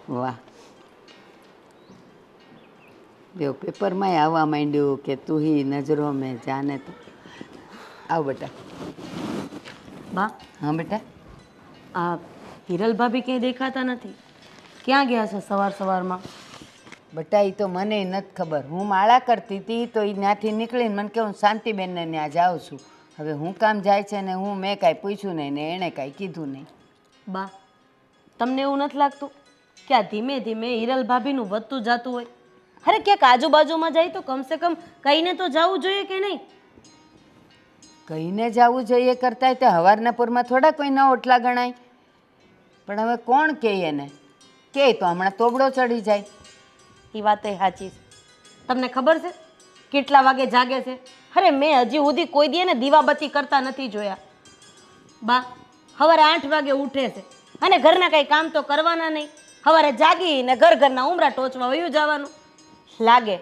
વાહ, જો પેપરમાંય આવવા માંડ્યું કે તું હી નજરો મેં જાને. તો આવ બેટા. બા, હા બેટા. આ હિરલ ભાભી ક્યાંય દેખાતા નથી. ક્યાં ગયા છે સવાર સવારમાં? બેટા એ તો મને નથી ખબર. હું માળા કરતી હતી તો એ ત્યાંથી નીકળીને મને કે હું શાંતિબેનને ત્યાં જાઉં છું. હવે હું કામ જાય છે ને મેં કાંઈ પૂછ્યું નહીં ને એણે કાંઈ કીધું નહીં. બા, તમને એવું નથી લાગતું કે આ ધીમે ધીમે હિરલ ભાભીનું વધતું જતું હોય? અરે ક્યાંક આજુબાજુમાં જાય તો કમસે કમ કહીને તો જવું જોઈએ કે નહીં? કહીને જવું જોઈએ કરતાંય તે હવારના પૂરમાં થોડા કોઈના ઓટલા ગણાય. પણ હવે કોણ કહે એને? કહે તો હમણાં તોબડો ચડી જાય. એ વાત એ સાચી છે. તમને ખબર છે કેટલા વાગે જાગે છે? અરે મેં હજી સુધી કોઈ દી ને દીવાબત્તી કરતા નથી જોયા. બા, સવારે 8 વાગે ઉઠે છે અને ઘરના કંઈ કામ તો કરવાના નહીં. સવારે જાગીને ઘરના ઉમરા ટોચવા વયું જવાનું. લાગે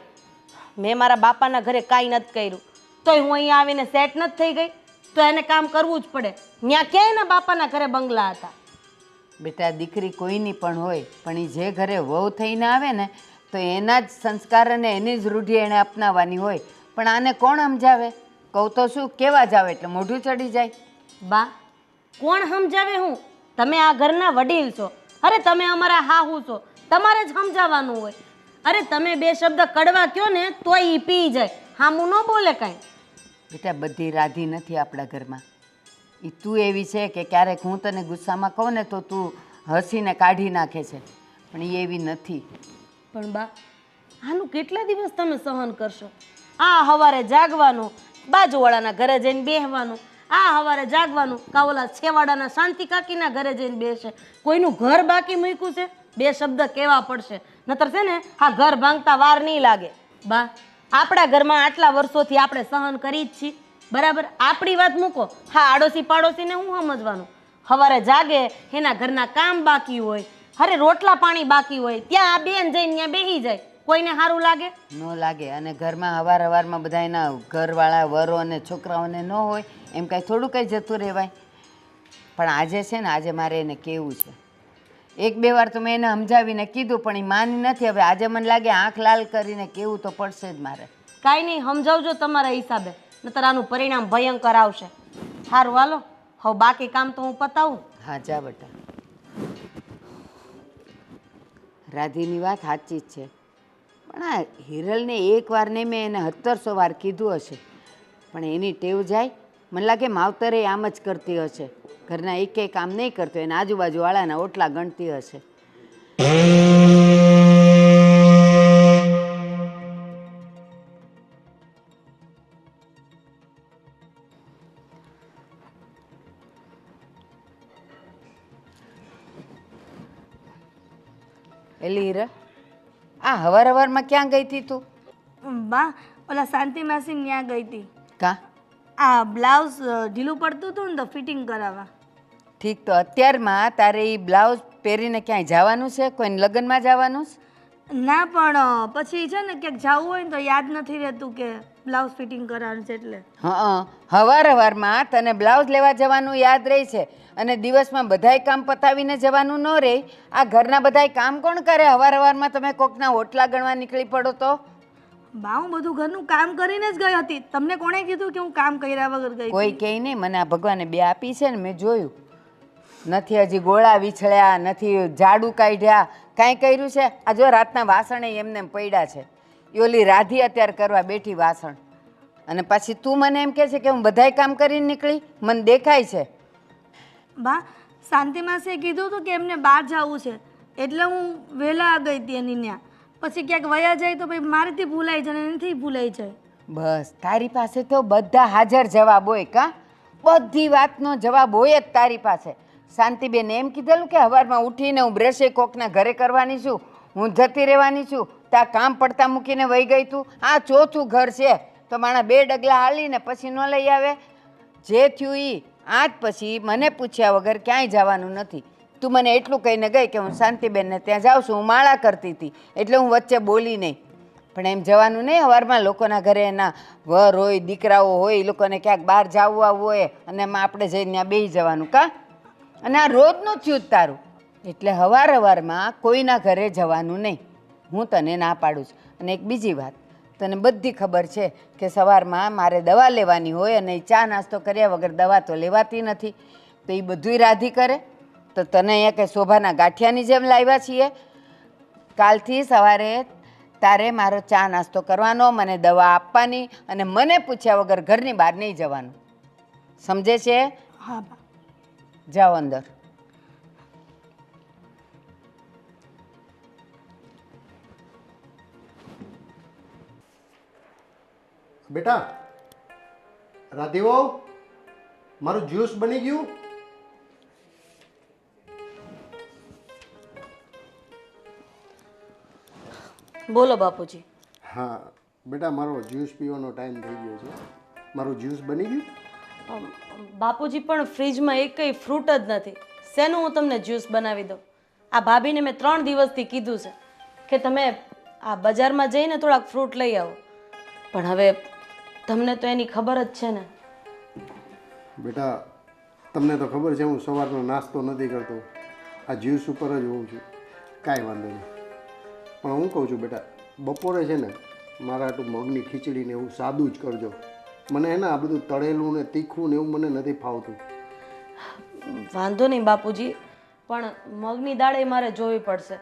મેં મારા બાપાના ઘરે કાંઈ નથી કર્યું તોય હું અહીંયા આવીને સેટ નથી થઈ ગઈ. તો એને કામ કરવું જ પડે. ત્યાં ક્યાંય એના બાપાના ઘરે બંગલા હતા. બેટા, દીકરી કોઈની પણ હોય, પણ એ જે ઘરે વહુ થઈને આવે ને તો એના જ સંસ્કાર અને એની જ રૂઢિ એણે અપનાવવાની હોય. પણ આને કોણ સમજાવે? કહું તો શું, કેવા જાવ એટલે મોઢું ચડી જાય. બા, કોણ સમજાવે? હું તમે આ ઘરના વડીલ છો. અરે તમે અમારા હાહુ છો, તમારે જ સમજાવવાનું હોય. અરે તમે 2 શબ્દ કડવા કયો ને તોય ઈ પી જાય, હામું ન બોલે કાંઈ. બેટા, બધી રાધી નથી આપણા ઘરમાં. એ તું એવી છે કે ક્યારેક હું તને ગુસ્સામાં કહું ને તો તું હસીને કાઢી નાખે છે, પણ એ એવી નથી. પણ બા, આનું કેટલા દિવસ તમે સહન કરશો? આ સવારે જાગવાનું, બાજુવાળાના ઘરે જઈને બેસવાનું, આ સવારે જાગવાનું, કાવલા છેવાડાના શાંતિ કાકીના ઘરે જઈને બેસે. કોઈનું ઘર બાકી મૂક્યું છે? 2 શબ્દ કહેવા પડશે, નતર છે ને આ ઘર ભાંગતા વાર નહીં લાગે. બા, આપણા ઘરમાં આટલા વર્ષોથી આપણે સહન કરી જ છીએ, બરાબર? આપણી વાત મૂકો, હા આડોશી પાડોશીને હું સમજવાનું? સવારે જાગે એના ઘરના કામ બાકી હોય, અરે રોટલા પાણી બાકી હોય, ત્યાં આ બેન જઈને ત્યાં બેસી જાય. કોઈને સારું લાગે? ન લાગે. અને ઘરમાં હવારમાં બધા એના ઘરવાળા વરો અને છોકરાઓને ન હોય એમ કાંઈ થોડું કંઈ જતું રહેવાય. પણ આજે છે ને, આજે મારે એને કહેવું છે. 1-2 વાર તો મેં એને સમજાવીને કીધું પણ એ માની નથી. હવે આજે મને લાગે આંખ લાલ કરીને કહેવું તો પડશે જ મારે. કાંઈ નહીં, સમજાવજો તમારા હિસાબે, નતર આનું પરિણામ ભયંકર આવશે. સારું હાલો, હવે બાકી કામ તો હું પતાવું. હા જા બેટા. રાધીની વાત સાચી જ છે, પણ આ હિરલને 1 વાર નહીં, મેં એને 1700 વાર કીધું હશે, પણ એની ટેવ જાય. મને લાગે માવતરે આમ જ કરતી હશે. ઘરના એક કામ નહીં કરતો, એને આજુબાજુવાળાના ઓટલા ગણતી હશે. એલી હીરા, આ હવારમાં ક્યાં ગઈ હતી તું? બા, ઓલા શાંતિ માસી ત્યાં ગઈ હતી. કા? આ બ્લાઉઝ ઢીલું પડતું હતું ને તો ફિટિંગ કરાવવા. ઠીક, તો અત્યારમાં તારે એ બ્લાઉઝ પહેરીને ક્યાંય જવાનું છે? કોઈને લગ્નમાં જવાનું છે? ના, પણ પછી છે ને ક્યાંક જવું હોય ને તો યાદ નથી રહેતું કે બ્લાઉઝ ફિટિંગ કરવાનું છે એટલે. હા, હવારમાં તને બ્લાઉઝ લેવા જવાનું યાદ રહે છે અને દિવસમાં બધાય કામ પતાવીને જવાનું ન રહે. આ ઘરના બધાય કામ કોણ કરે? હવારમાં તમે કોકના ઓટલા ગણવા નીકળી પડો તો? બા, હું બધું ઘરનું કામ કરીને જ ગઈ હતી. તમને કોણે કીધું કે હું કામ કર્યા વગર ગઈ? કોઈ કહે નહીં. મને આ ભગવાને 2 આપી છે ને, મેં જોયું. નથી હજી ગોળા વિછળ્યા, નથી ઝાડુ કાઢ્યા, કાંઈ કર્યું છે? આ જો રાતના વાસણે એમને પડ્યા છે. એ ઓલી રાધી અત્યારે કરવા બેઠી વાસણ, અને પછી તું મને એમ કહે છે કે હું બધાય કામ કરીને નીકળી? મને દેખાય છે. બા, શાંતિ માસીએ કીધું હતું કે એમને બહાર જવું છે એટલે હું વહેલા ગઈ હતી એની ત્યાં. પછી ક્યાંક વયા જાય તો ભાઈ મારેથી ભૂલાઈ જાય ને એનાથી ભૂલાઈ જાય. બસ, તારી પાસે તો બધા હાજર જવાબ હોય. કા? બધી વાતનો જવાબ હોય જ તારી પાસે. શાંતિબેન એમ કીધેલું કે સવારમાં ઉઠીને હું બ્રશે કોકના ઘરે કરવાની છું, હું જતી રહેવાની છું, ત્યાં કામ પડતા મૂકીને વહી ગઈ તું. આ 4થું ઘર છે તો માણા 2 ડગલા હાલીને પછી ન લઈ આવે? જે થયું એ આજ પછી મને પૂછ્યા વગર ક્યાંય જવાનું નથી. તું મને એટલું કહીને ગઈ કે હું શાંતિબેનને ત્યાં જાઉં છું, હું માળા કરતી હતી એટલે હું વચ્ચે બોલી નહીં. પણ એમ જવાનું નહીં સવારમાં લોકોના ઘરે. એના વર હોય, દીકરાઓ હોય, એ લોકોને ક્યાંક બહાર જવું આવવું હોય અને એમાં આપણે જઈને ત્યાં બેસી જવાનું. કા? અને આ રોજનું થયું જ તારું. એટલે હવારમાં કોઈના ઘરે જવાનું નહીં. હું તને ના પાડું છું. અને એક બીજી વાત, તને બધી ખબર છે કે સવારમાં મારે દવા લેવાની હોય અને ચા નાસ્તો કર્યા વગર દવા તો લેવાતી નથી. તો એ બધુંય રાધી કરે. તો તને અહીંયા કે શોભાના ગાંઠિયાની જેમ લાવ્યા છીએ. કાલથી સવારે તારે મારો ચા નાસ્તો કરવાનો, મને દવા આપવાની અને મને પૂછ્યા વગર ઘરની બહાર નહીં જવાનું. સમજે છે? હા બા. જાઓ અંદર. બેટા રાધીવો, મારું જ્યુસ બની ગયું? બોલો બાપુજી. હા બેટા, મારો જ્યુસ પીવાનો ટાઈમ થઈ ગયો છે. મારું જ્યુસ બની ગયું? બાપુજી પણ ફ્રીજમાં એકય ફ્રૂટ જ નથી. શેનું હું તમને જ્યુસ બનાવી દઉં? આ ભાભીને મેં 3 દિવસથી કીધું છે કે તમે આ બજારમાં જઈને થોડાક ફ્રૂટ લઈ આવો, પણ હવે તમને તો એની ખબર જ છે ને. બેટા તમને તો ખબર છે હું સવારનો નાસ્તો નથી કરતો, આ જ્યુસ ઉપર જ હોઉં છું. કાંઈ વાંધો નહીં, પણ હું કહું છું બેટા, બપોરે છે ને મારા આટલું મગની ખીચડી ને એવું સાદું જ કરજો. મને હે ને આ બધું તળેલું ને તીખું ને એવું મને નથી ફાવતું. વાંધો નહીં બાપુજી, પણ મગની દાળ એ મારે જોવી પડશે.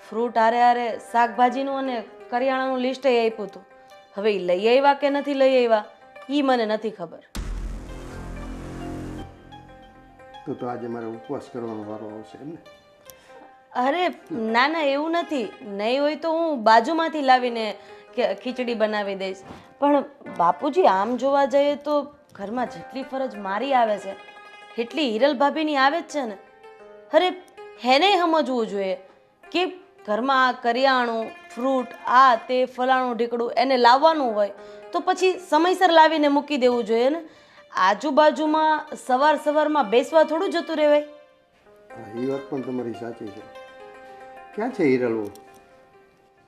ફ્રૂટ હારે હારે શાકભાજીનું અને કરિયાણાનું લિસ્ટ એ આપ્યું હતું. હવે એ લઈ આવ્યા કે નથી લઈ આવ્યા એ મને નથી ખબર. તો આજે મારે ઉપવાસ કરવાનો વારો આવશે એમ ને? અરે ના ના, એવું નથી. નહીં હોય તો હું બાજુમાંથી લાવીને ખીચડી બનાવી દઈશ. પણ બાપુજી આમ જોવા જઈએ તો ઘરમાં જેટલી ફરજ મારી આવે છે એટલી હિરલ ભાભીની આવે જ છે ને. અરે હેને સમજવું જોઈએ કે ઘરમાં આ કરિયાણું ફ્રૂટ આ તે ફલાણું ઢીકડું એને લાવવાનું હોય તો પછી સમયસર લાવીને મૂકી દેવું જોઈએ ને. આજુબાજુમાં સવારમાં બેસવા થોડું જતું રહેવાય. હા, એ વાત પણ તમારી સાચી છે. ક્યાં છે હિરલવું?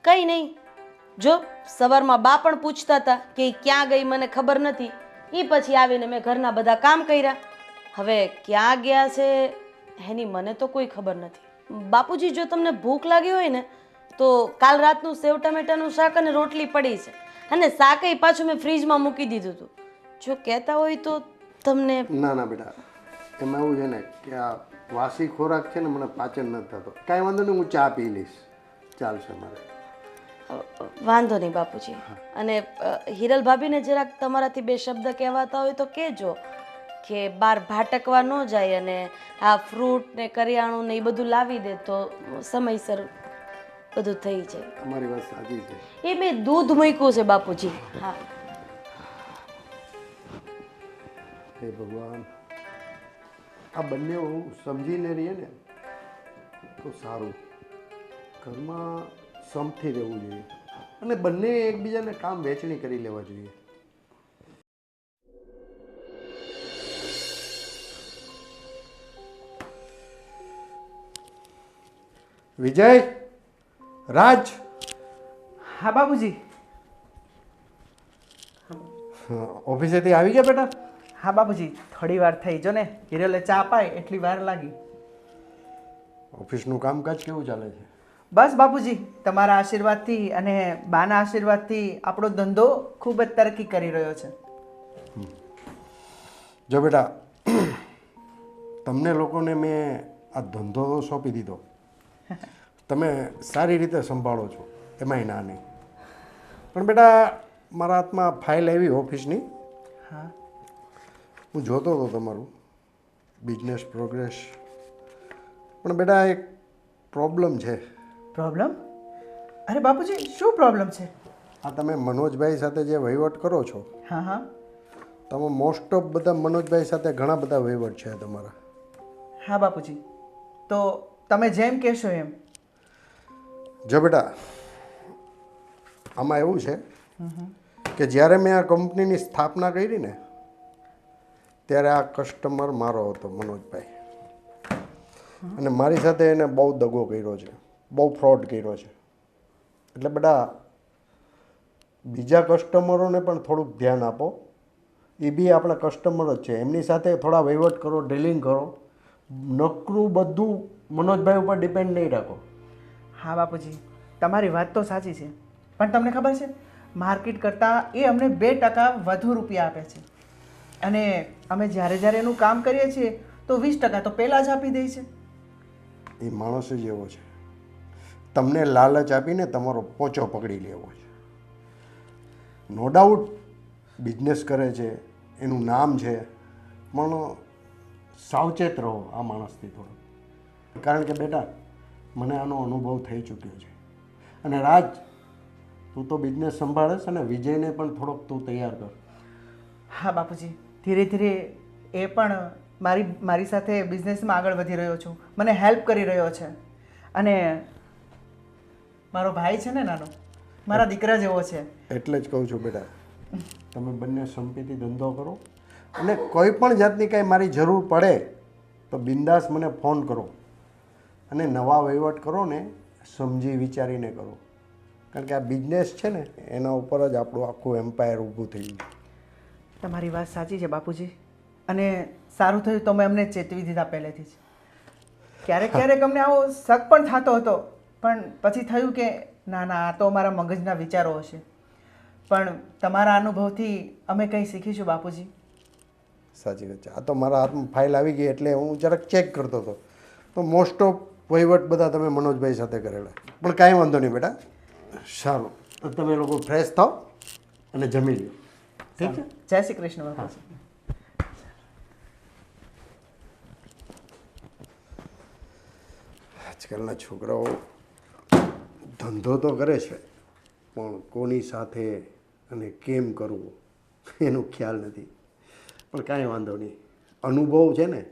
કંઈ નહીં, જો સવારમાં બા પણ પૂછતા હતા કે ઈ ક્યાં ગઈ મને ખબર નથી. એ પછી આવીને મેં ઘરના બધા કામ કર્યા. હવે ક્યાં ગયા છે એની મને તો કોઈ ખબર નથી. બાપુજી જો તમને ભૂખ લાગી હોય ને તો કાલ રાતનું સેવ ટમેટાનું શાક અને રોટલી પડી છે, અને શાકય પાછું મેં ફ્રીજમાં મૂકી દીધું હતું. જો કહેતા હોય તો તમને. ના ના બેટા, એમાં એવું છે ને કે આ વાસી ખોરાક છે ને મને પાચન નથી થતો. કાંઈ વાંધો નહીં, હું ચા પી લઈશ, ચાલશે મારે. વાંધો નહીં બાપુજી. અને હિરલ ભાભીને જરાક તમારાથી 2 શબ્દ કહેવાતા હોય તો કહેજો કે બહાર ભાટકવા ન જાય અને આ ફ્રૂટ ને કરિયાણું ને એ બધું લાવી દે તો સમયસર બધું થઈ જાય. તમારી વાત સાચી છે. એ મેં દૂધ મૂક્યું છે બાપુજી. હા. હે ભગવાન, આ બંને સમજીને રહીએ ને તો સારું. ઘરમાં સમથી રહેવું જોઈએ અને બંને એકબીજાને કામ વહેંચણી કરી લેવા જોઈએ. વિજય, રાજ. હા બાબુજી. ઓફિસેથી આવી ગયા બેટા? હા બાબુજી, થોડી વાર થઈ. જો ને હિરલે ચા પાય એટલી વાર લાગી. ઓફિસનું કામકાજ કેવું ચાલે છે? બસ બાબુજી, તમારા આશીર્વાદથી અને બાના આશીર્વાદથી આપણો ધંધો ખૂબ જ તરક્કી કરી રહ્યો છે. જો બેટા, તમને લોકોને મેં આ ધંધો સોંપી દીધો, તમે સારી રીતે સંભાળો છો, એમાંય ના નહીં. પણ બેટા મારા હાથમાં ફાઇલ આવી ઓફિસની. હા. હું જોતો હતો તમારું બિઝનેસ પ્રોગ્રેસ. પણ બેટા એક પ્રોબ્લેમ છે. પ્રોબ્લેમ? અરે બાપુજી, શું પ્રોબ્લેમ છે? આ તમે મનોજભાઈ સાથે જે વહીવટ કરો છો, હા હા. તમે મોસ્ટ ઓફ બધા મનોજભાઈ સાથે ઘણા બધા વહીવટ છે તમારા. હા બાપુજી, તો તમે જેમ કહેશો એમ. જો બેટા, આમાં એવું છે કે જ્યારે મેં આ કંપનીની સ્થાપના કરી ને ત્યારે આ કસ્ટમર મારો હતો મનોજભાઈ, અને મારી સાથે એને બહુ દગો કર્યો છે, બહુ ફ્રોડ કર્યો છે. એટલે બેટા બીજા કસ્ટમરોને પણ થોડુંક ધ્યાન આપો. એ બી આપણા કસ્ટમર જ છે, એમની સાથે થોડા વહીવટ કરો, ડીલિંગ કરો. નકરું બધું મનોજભાઈ ઉપર ડિપેન્ડ નહીં રાખો. હા બાપુજી, તમારી વાત તો સાચી છે, પણ તમને ખબર છે માર્કેટ કરતાં એ અમને 2% વધુ રૂપિયા આપે છે, અને અમે જ્યારે જ્યારે એનું કામ કરીએ છીએ તો 20% તો પહેલાં જ આપી દે છે. એ માણસ જ એવો છે, તમને લાલચ આપીને તમારો પોચો પકડી લેવો છે. નો ડાઉટ બિઝનેસ કરે છે, એનું નામ છે, પણ સાવચેત રહો આ માણસથી થોડું. કારણ કે બેટા મને આનો અનુભવ થઈ ચૂક્યો છે. અને રાજ, તું તો બિઝનેસ સંભાળે છે ને, વિજયને પણ થોડોક તું તૈયાર કર. હા બાપુજી, ધીરે ધીરે એ પણ મારી સાથે બિઝનેસમાં આગળ વધી રહ્યો છું, મને હેલ્પ કરી રહ્યો છે. અને મારો ભાઈ છે ને નાનો, મારા દીકરા જેવો છે. એટલે જ કહું છું બેટા, તમે બંને સંપીથી ધંધો કરો, અને કોઈ પણ જાતની કાંઈ મારી જરૂર પડે તો બિંદાસ મને ફોન કરો. અને નવા વહીવટ કરો ને સમજી વિચારીને કરો, કારણ કે આ બિઝનેસ છે ને એના ઉપર જ આપણું આખું એમ્પાયર ઊભું થઈ ગયું. તમારી વાત સાચી છે બાપુજી, અને સારું થયું તમે અમને ચેતવી દીધા પહેલેથી જ. ક્યારેક ક્યારેક અમને આવો શક પણ થતો હતો, પણ પછી થયું કે ના ના, આ તો અમારા મગજના વિચારો હશે. પણ તમારા અનુભવથી અમે કંઈ શીખીશું બાપુજી. સાચી વાત છે. આ તો મારા હાથમાં ફાઇલ આવી ગઈ એટલે હું જરાક ચેક કરતો હતો, તો મોસ્ટ ઓફ વહીવટ બધા તમે મનોજભાઈ સાથે કરેલા. પણ કાંઈ વાંધો નહીં બેટા, સારું. તો તમે લોકો ફ્રેશ થાઓ અને જમી લો, ઠીક છે? જય શ્રી કૃષ્ણ બાપુજી. આજકાલના છોકરાઓ ધંધો તો કરે છે, પણ કોની સાથે અને કેમ કરવું એનો ખ્યાલ નથી. પણ કાંઈ વાંધો નહીં, અનુભવ છે ને,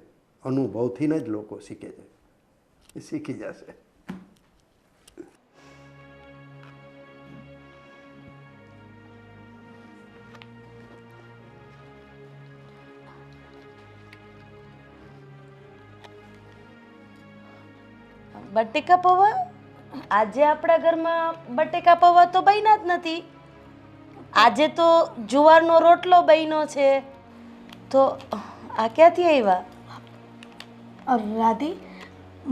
અનુભવથી જ લોકો શીખે છે, એ શીખી જશે. બટેકા પૌવા? આજે આપણા ઘરમાં બટેકા પૌવા તો બન્યા જ નથી. આજે તો જુવારનો રોટલો બન્યો છે. તો આ ક્યાંથી આવ્યા? રાધી,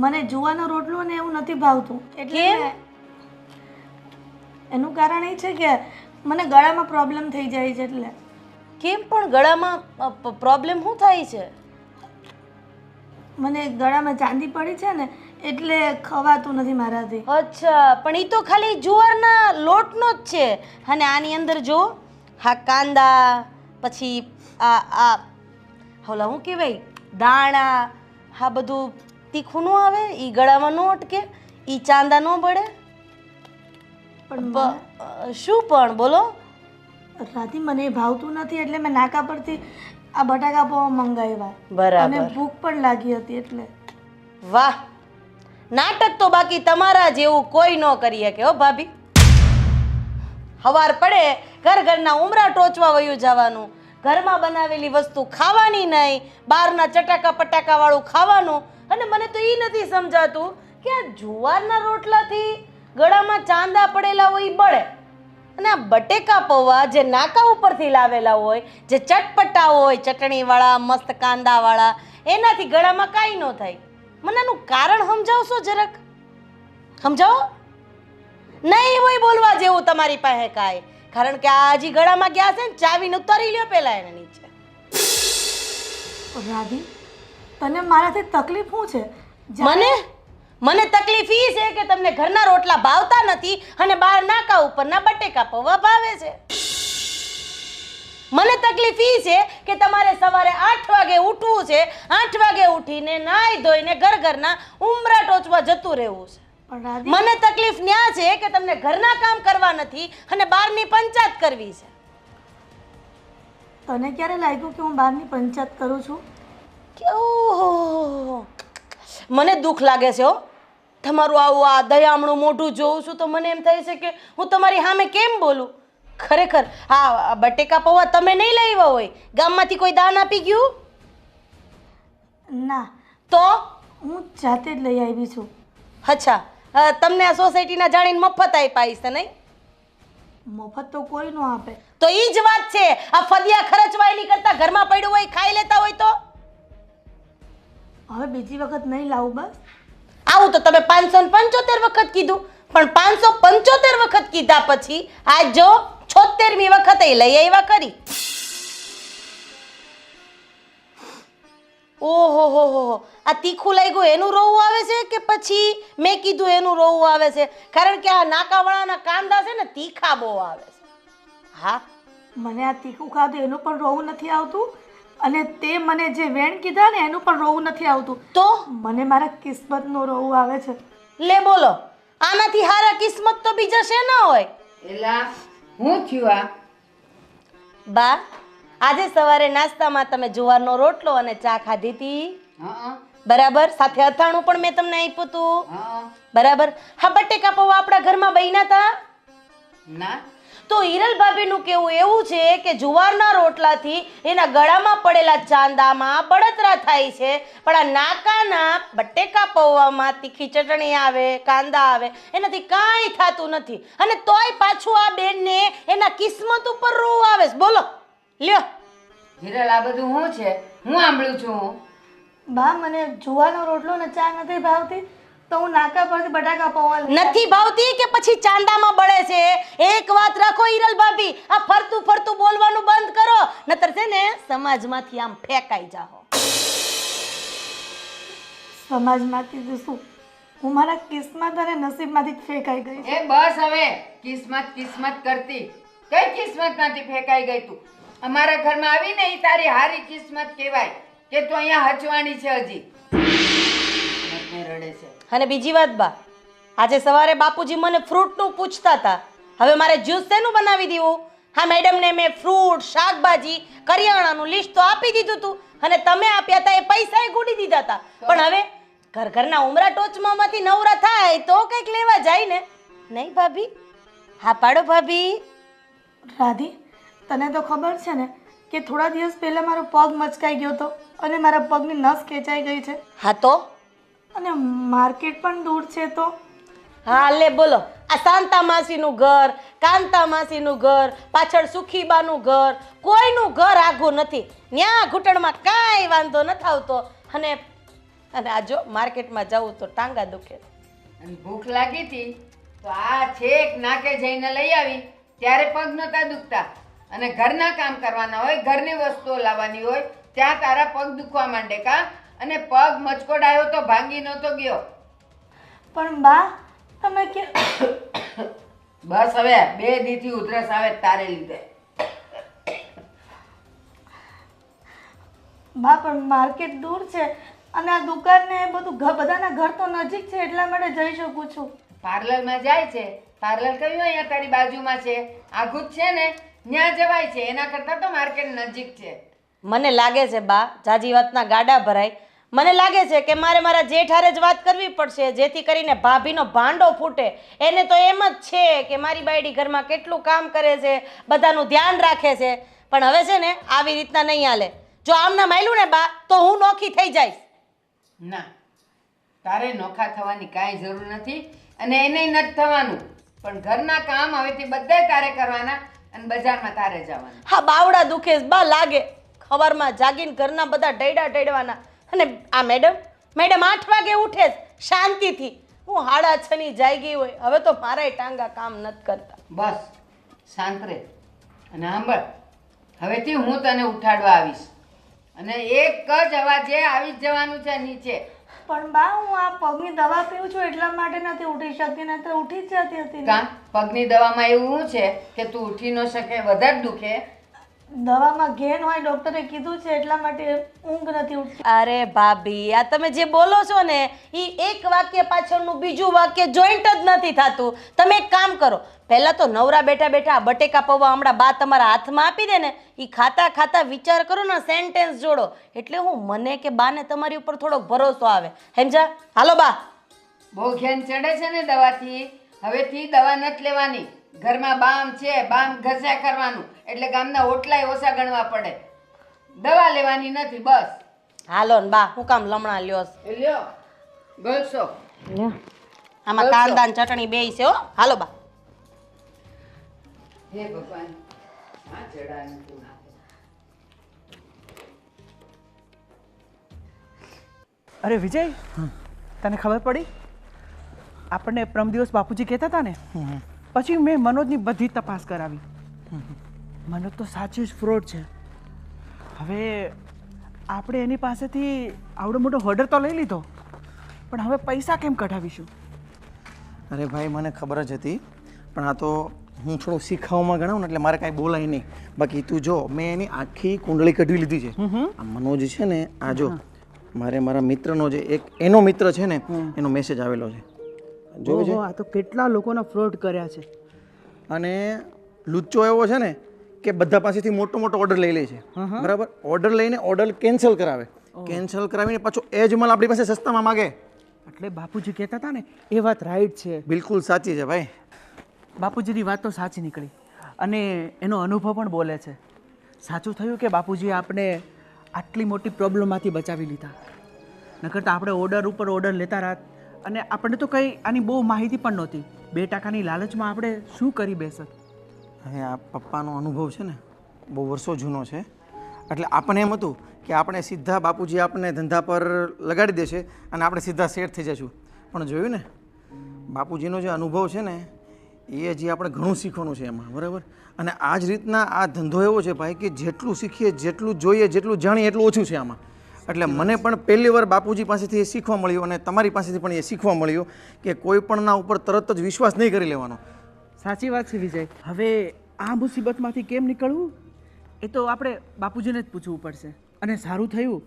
મને જુવાનો રોટલો ને એવું નથી ભાવતું. એટલે એનું કારણ એ છે કે મને ગળામાં પ્રોબ્લેમ થઈ જાય છે. એટલે કેમ પણ ગળામાં પ્રોબ્લેમ શું થાય છે? મને ગળામાં ચાંદી પડી છે ને, એટલે ખવાતું નથી મારાથી. અચ્છા, પણ એ તો ખાલી જુવારના લોટનો જ છે. અને આની અંદર જો હા કાંદા, પછી આ ઓલા શું કહેવાય, દાણા, હા બધું તીખું ન આવે, એ ગળામાં ન અટકે, એ ચાંદા ન બળે. પણ શું પણ બોલો? રાધી, મને એ ભાવતું નથી, એટલે મેં નાકા પરથી આ બટાકા પૌવા મંગાવ્યા. બરાબર. અને ભૂખ પણ લાગી હતી એટલે. વાહ, નાટક તો બાકી તમારા જેવું કોઈ ન કરી શકે હો ભાભી. હવાર પડે ઘરના ઉમરા ટોચવા વયું જવાનું, ઘરમાં બનાવેલી વસ્તુ ખાવાની નહીં, બહારના ચટાકા પટાકા વાળું ખાવાનું. અને મને તો એ નથી સમજાતું કે આ જુવારના રોટલાથી ગળામાં ચાંદા પડેલા હોય એ બળે, અને આ બટેકા પૌવા જે નાકા ઉપરથી લાવેલા હોય, જે ચટપટા હોય, ચટણીવાળા, મસ્ત કાંદાવાળા, એનાથી ગળામાં કાંઈ ન થાય. મને આનું કારણ સમજાવશો જરાક? સમજાવો. નહીં હોય બોલવા જેવું તમારી પાસે કાંઈ, કારણ કે આ હજી ગળામાં ગયા છે ને, ચાવીને ઉતારી લ્યો પેલા એને નીચે. રાધી, તને મારાથી તકલીફ શું છે? મને તકલીફ ઈ છે કે તમને ઘરના રોટલા ભાવતા નથી અને બહાર નાકા ઉપરના બટેકા પૌવા ભાવે છે. મને તકલીફ ઈ છે કે તમારે સવારે 8 વાગે ઉઠવું છે, 8 વાગે ઉઠીને નાઈ ધોઈને ઘરના ઉમરા ટોચવા જતું રહેવું છે. પણ રાધી, મને તકલીફ ન્યા છે કે તમને ઘરના કામ કરવા નથી અને બહારની પંચાયત કરવી છે. તને ક્યારે લાગ્યું કે હું બહારની પંચાયત કરું છું? કે ઓહો, મને દુઃખ લાગે છે હો. તમારું આવું આ દયામણું મોઢું જોઉં છું તો મને એમ થાય છે કે હું તમારી સામે કેમ બોલું. ખરેખર આ બટેકા પૌવા તમે નહીં લાવ્યા હોય, ગામમાંથી કોઈ દાન આપી ગયું? ના, તો હું જાતે જ લઈ આવી છું. અચ્છા, તમને આ સોસાયટીના જાણીને મફત આપ્યા છે નહીં? મફત તો કોઈ ન આપે. તો એ જ વાત છે. આ ફદિયા ખર્ચવાયેલી કરતા ઘરમાં પડ્યું હોય ખાઈ લેતા હોય તો હવે બીજી વખત નહીં લાવું બસ. આવું તો તમે 575 વખત કીધું, પણ 575 વખત કીધા પછી આજ જો 76મી વખતે લઈ આવ્યા કરી. ઓહો હો હો, આ તીખું લાગ્યું એનું રોવું આવે છે કે પછી મેં કીધું એનું રોવું આવે છે? કારણ કે આ નાકાવાળાના કાંદા છે ને તીખા બહુ આવે છે. હા, મને આ તીખું ખાધું એનું પણ રોવું નથી આવતું, અને તે મને જે વેણ કીધા ને એનું પણ રોવું નથી આવતું. તો મને મારા કિસ્મતનું રોવું આવે છે. લે બોલો, આનાથી હારા કિસ્મત તો બીજા છે ના હોય. એલા હું થયું આ? બા, આજે સવારે નાસ્તામાં તમે જુવારનો રોટલો અને ચા ખાધી હતી, હા બરાબર? સાથે અથાણું પણ મેં તમને આપ્યું હતું, હા. બરાબર? હા, બટેકા પૌવા આપણા ઘરમાં બન્યા હતા. ના, તો હિરલ ભાભીનું કેવું એવું છે કે જુવારના રોટલાથી એના ગળામાં પડેલા ચાંદામાં બળતરા થાય છે, પણ આ નાકાના બટેકા પૌવામાં તીખી ચટણી આવે, કાંદા આવે, એનાથી કાંઈ થતું નથી. અને તોય પાછું આ બેનને એના કિસ્મત ઉપર રોવું આવે છે. બોલો લ્યો. હિરલ, આ બધું શું છે? હું સાંભળું છું. બા, મને જુવારનો રોટલો ને ચા નથી ભાવતી, તો હું નાકા પરથી બટાકા પૌવા લઈ નથી ભાવતી કે પછી ચાંદામાં બળે છે? એક વાત રાખો હિરલ ભાભી, આ ફરતું ફરતું બોલવાનું બંધ કરો, નતર છે ને સમાજમાંથી આમ ફેંકાઈ જાઓ. સમાજમાંથી તો શું, હું મારા કિસ્મત અને નસીબમાંથી જ ફેંકાઈ ગઈ છું. એ બસ હવે, કિસ્મત કિસ્મત કરતી. કઈ કિસ્મતમાંથી ફેંકાઈ ગઈ તું? અમારા ઘરમાં આવીને એ તારી હારી કિસ્મત કહેવાય કે તું અહીંયા હચવાણી છે હજી. કિસ્મતને રડે છે. અને બીજી વાત બા, આજે સવારે બાપુજી મને ફ્રૂટનું પૂછતા હતા, હવે મારે જ્યુસ શેનું બનાવી દેવું? હા મેડમને મેં ફ્રૂટ, શાકભાજી, કરિયાણાનું લિસ્ટ તો આપી દીધું હતું, અને તમે આપ્યા હતા એ પૈસાએ ગુડી દીધા હતા. પણ હવે ઘરના ઉમરા ટોચમાંથી નવરા થાય તો કંઈક લેવા જાય ને, નહીં ભાભી? હા પાડો ભાભી. રાધી, તને તો ખબર છે ને કે થોડા દિવસ પહેલા મારો પગ મચકાઈ ગયો હતો અને મારા પગની નસ ખેંચાઈ ગઈ છે, હા તો? અને માર્કેટ પણ દૂર છે. તો હા લે બોલો, આ શાંતા માસીનું ઘર, કાંતા માસીનું ઘર, પાછળ સુખીબાનું ઘર, કોઈનું ઘર આઘું નથી. ન્યા ઘૂંટણમાં કાંઈ વાંધો નથી આવતો, અને આ જો માર્કેટમાં જવું તો ટાંગા દુખે. અને ભૂખ લાગી હતી તો આ છેક નાકે જઈને લઈ આવી ત્યારે પગ નતા દુખતા, અને ઘરના કામ કરવાના હોય, ઘરની વસ્તુઓ લાવવાની હોય, ત્યાં તારા પગ દુખવા માંડે કા? અને પગ મચકોડાયો તો ભાંગી નહોતો ગયો. પણ બા, તમે કે બસ હવે 2 દીથી ઉધરસ આવે તારે લીધે. બા, પણ માર્કેટ દૂર છે અને આ દુકાન ને બધું બધાના ઘર તો નજીક છે, એટલા માટે જઈ શકું છું. પાર્લરમાં જાય છે, પાર્લર કયું અહીંયા તારી બાજુમાં છે, આઘું જ છે ને, ત્યાં જવાય છે. એના કરતાં તો માર્કેટ નજીક છે. મને લાગે છે બા, જાજી વાતના ગાડા ભરાય. મને લાગે છે કે મારે મારા જેઠ હારે જ વાત કરવી પડશે, જેથી કરીને ભાભીનો ભાંડો ફૂટે. એને તો એમ જ છે કે મારી બાયડી ઘરમાં કેટલું કામ કરે છે, બધાનું ધ્યાન રાખે છે, પણ હવે છે ને આવી રીતના નહીં હાલે. જો આમના માયલું ને બા, તો હું નોખી થઈ જઈશ. ના, તારે નોખા થવાની કાંઈ જરૂર નથી, અને એને નથી થવાનું. પણ ઘરના કામ હવેથી બધાય તારે કરવાના, અને બજારમાં તારે જવાનું. હા, બાવડા દુખે છે બા લાગે. ખબરમાં જાગીને ઘરના બધા ઢૈડા ઢેડવાના. અને આ મેડમ 8 વાગે ઉઠે છે શાંતિથી. હું 6:30 ની જાગી હોય, હવે તો મારાય ટાંગા કામ નથી કરતા. બસ શાંત રહે. અને સાંભળ, હવેથી હું તને ઉઠાડવા આવીશ, અને એક જ અવાજે આવી જ જવાનું છે નીચે. પણ બા, હું આ પગની દવા પીઉં છું એટલા માટે નથી ઉઠી શકતી, નહીં તો ઉઠી જ જતી હતી ને. કાં પગની દવામાં એવું શું છે કે તું ઉઠી ન શકે, વધારે દુખે? દવામાં ઘેન હોય, ડોક્ટરે કીધું છે, એટલા માટે ઊંઘ નથી ઉઠતી. અરે ભાભી, આ તમે જે બોલો છો ને એ એક વાક્ય પાછળનું બીજું વાક્ય જોઈન્ટ જ નથી થતું. તમે એક કામ કરો, પહેલા તો નવરા બેઠા બેઠા બટેકા પૌવા હમણાં બા તમારા હાથમાં આપી દે ને, એ ખાતા ખાતા વિચાર કરો ને, સેન્ટેન્સ જોડો, એટલે હું મને કે બાને તમારી ઉપર થોડોક ભરોસો આવે. સમજા? હાલો બા. બહુ ઘેન ચડે છે ને દવાથી. હવેથી દવા નથી લેવાની. ઘરમાં બામ છે, બામ ઘસ્યા કરવાનું, એટલે ગામના ઓટલાય ઓછા ગણવા પડે. દવા લેવાની નથી, બસ. હાલો ને બા, હું કામ લમણા લ્યો છો? એ લ્યો ગળશો. આમાં કાંદા ને ચટણી બેય છે હો. હાલો બા. હે ભગવાન, આ ચડાનું તું નાખે. અરે વિજય, તને ખબર પડી આપણને પ્રમ દિવસ બાપુજી કહેતા હતા ને પછી મેં મનોજની બધી તપાસ કરાવી. મનોજ તો સાચું જ ફ્રોડ છે. હવે આપણે એની પાસેથી આવડો મોટો ઓર્ડર તો લઈ લીધો, પણ હવે પૈસા કેમ કઢાવીશું? અરે ભાઈ મને ખબર જ હતી, પણ આ તો હું થોડું શીખવામાં ગણાવું ને એટલે મારે કાંઈ બોલાય નહીં. બાકી તું જો મેં એની આખી કુંડળી કઢવી લીધી છે. આ મનોજ છે ને, આ જો મારે મારા મિત્રનો જે એક એનો મિત્ર છે ને એનો મેસેજ આવેલો છે, જોયું છે? આ તો કેટલા લોકોના ફ્રોડ કર્યા છે. અને લુચ્ચો એવો છે ને કે બધા પાસેથી મોટો મોટો ઓર્ડર લઈ લે છે, બરાબર? ઓર્ડર લઈને ઓર્ડર કેન્સલ કરાવે, કેન્સલ કરાવીને પાછો એ જ માલ આપણી પાસે સસ્તામાં માગે. એટલે બાપુજી કહેતા હતા ને એ વાત રાઈટ છે. બિલકુલ સાચી છે ભાઈ. બાપુજીની વાત તો સાચી નીકળી અને એનો અનુભવ પણ બોલે છે. સાચું થયું કે બાપુજીએ આપણે આટલી મોટી પ્રોબ્લેમમાંથી બચાવી લીધા. નકર તો આપણે ઓર્ડર ઉપર ઓર્ડર લેતા રાત અને આપણને તો કંઈ આની બહુ માહિતી પણ નહોતી. 2% લાલચમાં આપણે શું કરી બેસત. હવે આ પપ્પાનો અનુભવ છે ને બહુ વર્ષો જૂનો છે, એટલે આપણને એમ હતું કે આપણે સીધા બાપુજી આપણને ધંધા પર લગાડી દેશે અને આપણે સીધા સેટ થઈ જઈશું. પણ જોયું ને બાપુજીનો જે અનુભવ છે ને એ હજી આપણે ઘણું શીખવાનું છે એમાં, બરાબર? અને આ જ રીતના આ ધંધો એવો છે ભાઈ કે જેટલું શીખીએ, જેટલું જોઈએ, જેટલું જાણીએ એટલું ઓછું છે આમાં. એટલે મને પણ પહેલી વાર બાપુજી પાસેથી એ શીખવા મળ્યું અને તમારી પાસેથી પણ એ શીખવા મળ્યું કે કોઈ પણના ઉપર તરત જ વિશ્વાસ નહીં કરી લેવાનો. સાચી વાત છે વિજય. હવે આ મુસીબતમાંથી કેમ નીકળવું એ તો આપણે બાપુજીને જ પૂછવું પડશે. અને સારું થયું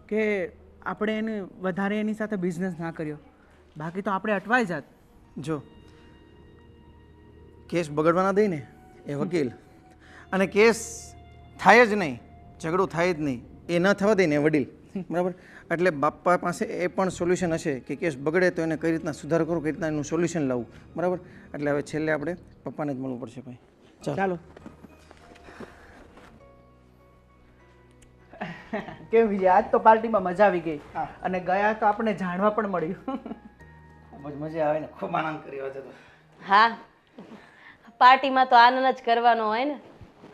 કે આપણે એને વધારે એની સાથે બિઝનેસ ના કર્યો, બાકી તો આપણે અટવાઈ જાત. જો કેસ બગડવા ના દઈ ને એ વકીલ, અને કેસ થાય જ નહીં, ઝઘડો થાય જ નહીં, એ ન થવા દઈ ને એ વડીલ, બરાબર? એટલે બાપા પાસે એ પણ સોલ્યુશન હશે કે કેસ બગડે તો એને કઈ રીતના સુધારો કરવો, કઈ રીતના એનું સોલ્યુશન લાવવું, બરાબર? એટલે હવે છેલ્લે આપણે પપ્પાને જ મળવું પડશે ભાઈ. ચાલો. કેમ વિજય, આજ તો પાર્ટીમાં મજા આવી ગઈ અને ગયા તો આપણે જાણવા પણ મળ્યું. ખૂબ જ મજા આવે ને, ખૂબ આનંદ કર્યો હતો. હા, પાર્ટીમાં તો આનંદ જ કરવાનો હોય ને.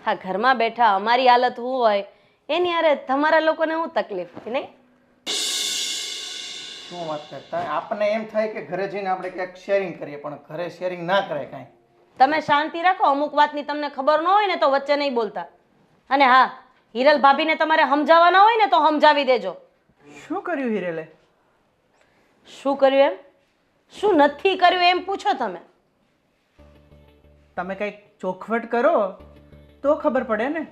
હા, ઘરમાં બેઠા અમારી હાલત શું હોય એની અરે તમારા લોકોને શું તકલીફ કે નહીં? શું વાત કરતા? આપણને એમ થાય કે ઘરે જઈને આપણે ક્યાંક શેરિંગ કરીએ, પણ ઘરે શેરિંગ ના કરાય કાંઈ. તમે શાંતિ રાખો, અમુક વાતની તમને ખબર ન હોય ને તો વચ્ચે નહીં બોલતા. અને હા, હિરલ ભાભીને તમારે સમજાવવાના હોય ને તો સમજાવી દેજો. શું કર્યું હિરેલે? શું કર્યું એમ? શું નથી કર્યું એમ પૂછો તમે. તમે કંઈક ચોખવટ કરો તો ખબર પડે ને.